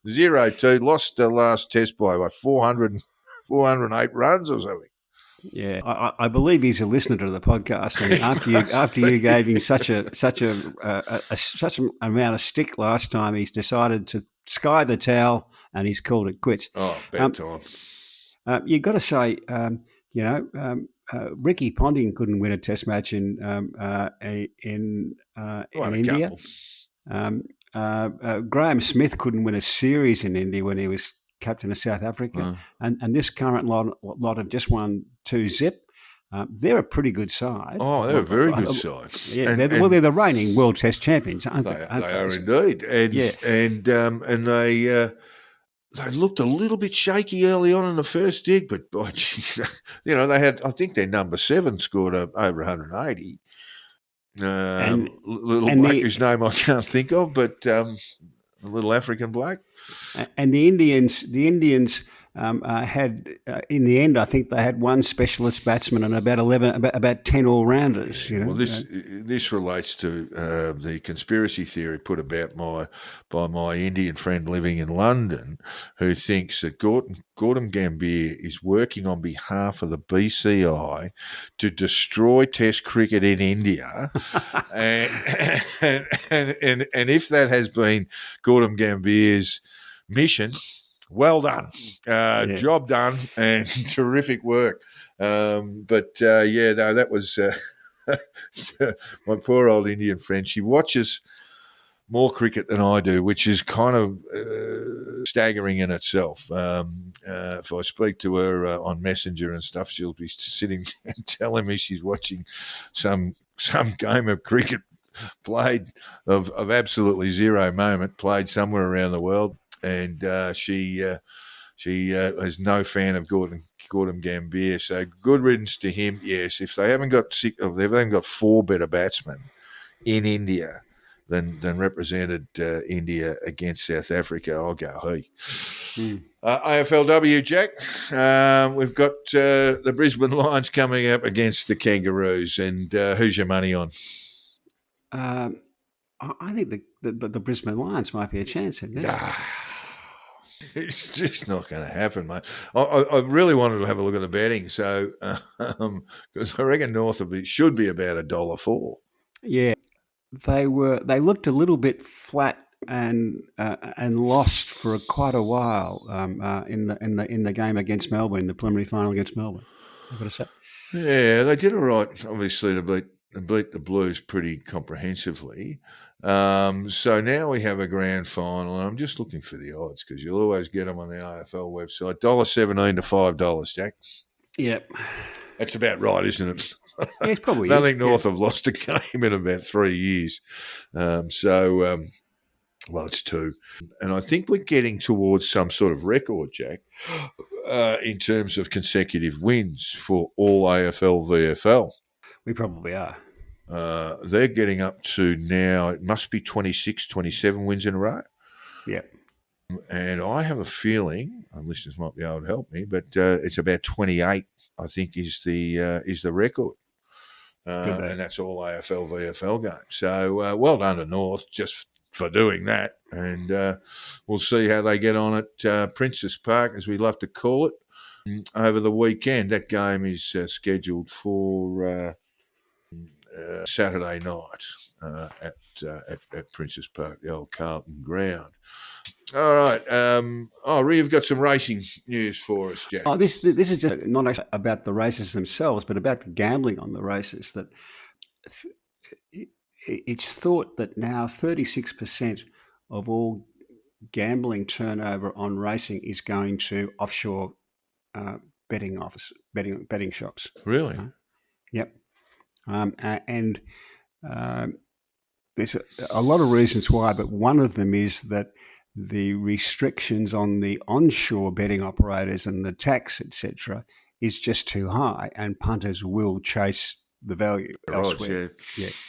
[SPEAKER 6] 0-2, lost the last test by 408 runs or something.
[SPEAKER 7] Yeah, I believe he's a listener to the podcast, and after you gave him such an amount of stick last time, he's decided to sky the towel and he's called it quits.
[SPEAKER 6] Oh, bad time.
[SPEAKER 7] You've got to say, Ricky Ponting couldn't win a Test match in India. Graham Smith couldn't win a series in India when he was captain of South Africa, and this current lot have just won 2-0. They're a pretty good side.
[SPEAKER 6] Oh, they're a very good side.
[SPEAKER 7] Yeah, they're the reigning World Test champions, aren't they?
[SPEAKER 6] They are indeed, and they looked a little bit shaky early on in the first dig, but by geez, they had. I think their number 7 scored over 180. Little bloke whose name I can't think of, but a little African bloke.
[SPEAKER 7] And the Indians had in the end, I think they had one specialist batsman and about 10 all rounders.
[SPEAKER 6] Well, this relates to the conspiracy theory put about by my Indian friend living in London, who thinks that Gautam Gambhir is working on behalf of the BCI to destroy Test cricket in India, and if that has been Gautam Gambhir's mission, well done, job done, and terrific work. That was my poor old Indian friend. She watches more cricket than I do, which is kind of staggering in itself. If I speak to her on Messenger and stuff, she'll be sitting and telling me she's watching some game of cricket played of absolutely zero moment, played somewhere around the world. And she is no fan of Gautam Gambhir. So good riddance to him. Yes, if they haven't got 4 better batsmen in India than represented India against South Africa, I'll go he. AFLW, Jack. We've got the Brisbane Lions coming up against the Kangaroos, and who's your money on?
[SPEAKER 7] I think the Brisbane Lions might be a chance in this.
[SPEAKER 6] It's just not going to happen, mate. I really wanted to have a look at the betting, so because I reckon North should be about $1.04.
[SPEAKER 7] Yeah, they looked a little bit flat and lost for quite a while in the game against Melbourne, the preliminary final against Melbourne. I've got to say.
[SPEAKER 6] Yeah, they did all right, obviously, to beat the Blues pretty comprehensively. So now we have a grand final, and I'm just looking for the odds because you'll always get them on the AFL website. $1.17 to $5, Jack.
[SPEAKER 7] Yep.
[SPEAKER 6] That's about right, isn't it?
[SPEAKER 7] Yeah, it's probably
[SPEAKER 6] Nothing North have lost a game in about 3 years. Well, it's 2. And I think we're getting towards some sort of record, Jack, in terms of consecutive wins for all AFL VFL.
[SPEAKER 7] We probably are.
[SPEAKER 6] They're getting up to now, it must be 26, 27 wins in a row.
[SPEAKER 7] Yeah.
[SPEAKER 6] And I have a feeling, and listeners might be able to help me, but it's about 28, I think, is the record. And that's all AFL VFL games. So well done to North just for doing that. And we'll see how they get on at Princess Park, as we love to call it, over the weekend. That game is scheduled for Saturday night at Princess Park, the old Carlton ground. All right. You've got some racing news for us, Jack.
[SPEAKER 7] Oh, this is just not actually about the races themselves, but about the gambling on the races. That it's thought that now 36% of all gambling turnover on racing is going to offshore betting shops.
[SPEAKER 6] Really?
[SPEAKER 7] Yep. There's a lot of reasons why, but one of them is that the restrictions on the onshore betting operators and the tax, etc., is just too high, and punters will chase the value elsewhere.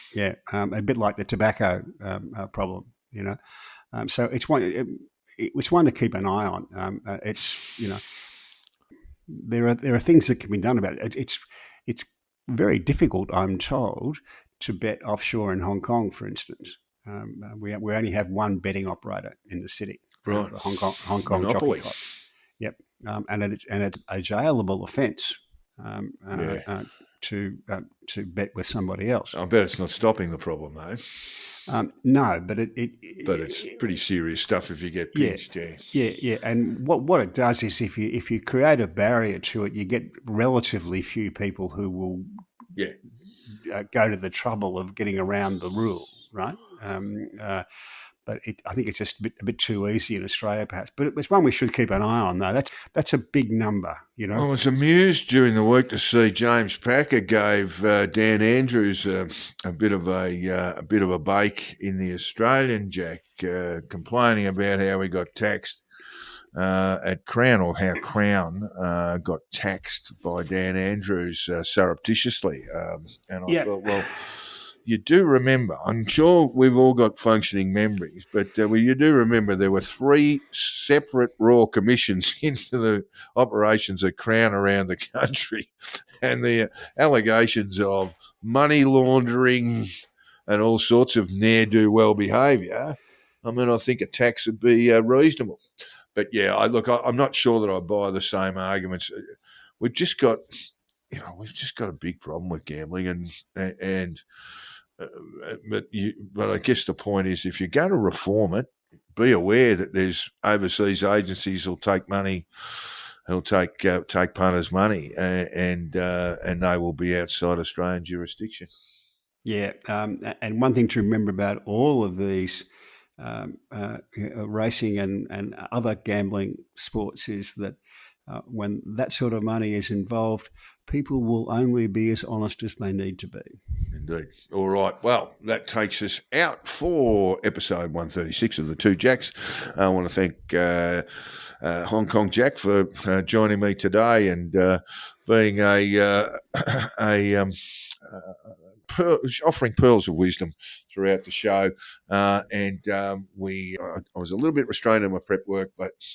[SPEAKER 6] Yeah.
[SPEAKER 7] A bit like the tobacco problem, So it's one to keep an eye on. There are things that can be done about it. It's very difficult, I'm told, to bet offshore in Hong Kong, for instance. We only have one betting operator in the city,
[SPEAKER 6] Right.
[SPEAKER 7] the Hong Kong
[SPEAKER 6] Monopoly.
[SPEAKER 7] Jockey Club. Yep, and it's a jailable offence to bet with somebody else.
[SPEAKER 6] I bet it's not stopping the problem though.
[SPEAKER 7] No, but
[SPEAKER 6] But it's pretty serious stuff if you get pinched.
[SPEAKER 7] Yeah. And what it does is if you create a barrier to it, you get relatively few people who will go to the trouble of getting around the rule, right? But I think it's just a bit too easy in Australia, perhaps. But it's one we should keep an eye on, though. That's a big number, you know.
[SPEAKER 6] I was amused during the week to see James Packer gave Dan Andrews a bit of a bake in the Australian, Jack, complaining about how he got taxed at Crown, or how Crown got taxed by Dan Andrews surreptitiously. And I thought, well, you do remember, I'm sure we've all got functioning memories, but you do remember there were 3 separate royal commissions into the operations of Crown around the country, and the allegations of money laundering and all sorts of ne'er-do-well behaviour. I mean, I think a tax would be reasonable. But yeah, I'm not sure that I buy the same arguments. We've just got a big problem with gambling, but I guess the point is, if you're going to reform it, be aware that there's overseas agencies who'll take money, who'll take punters' money, and they will be outside Australian jurisdiction.
[SPEAKER 7] Yeah, and one thing to remember about all of these racing and other gambling sports is that when that sort of money is involved, people will only be as honest as they need to be.
[SPEAKER 6] Indeed. All right. Well, that takes us out for episode 136 of the Two Jacks. I want to thank Hong Kong Jack for joining me today and being offering pearls of wisdom throughout the show. I was a little bit restrained in my prep work,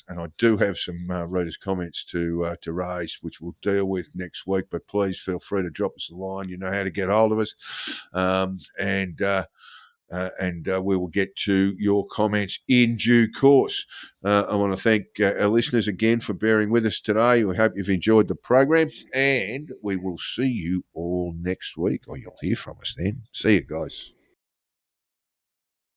[SPEAKER 6] and I do have some readers' comments to raise, which we'll deal with next week. But please feel free to drop us a line. You know how to get hold of us, and we will get to your comments in due course. I want to thank our listeners again for bearing with us today. We hope you've enjoyed the program, and we will see you all next week, or you'll hear from us then. See you, guys.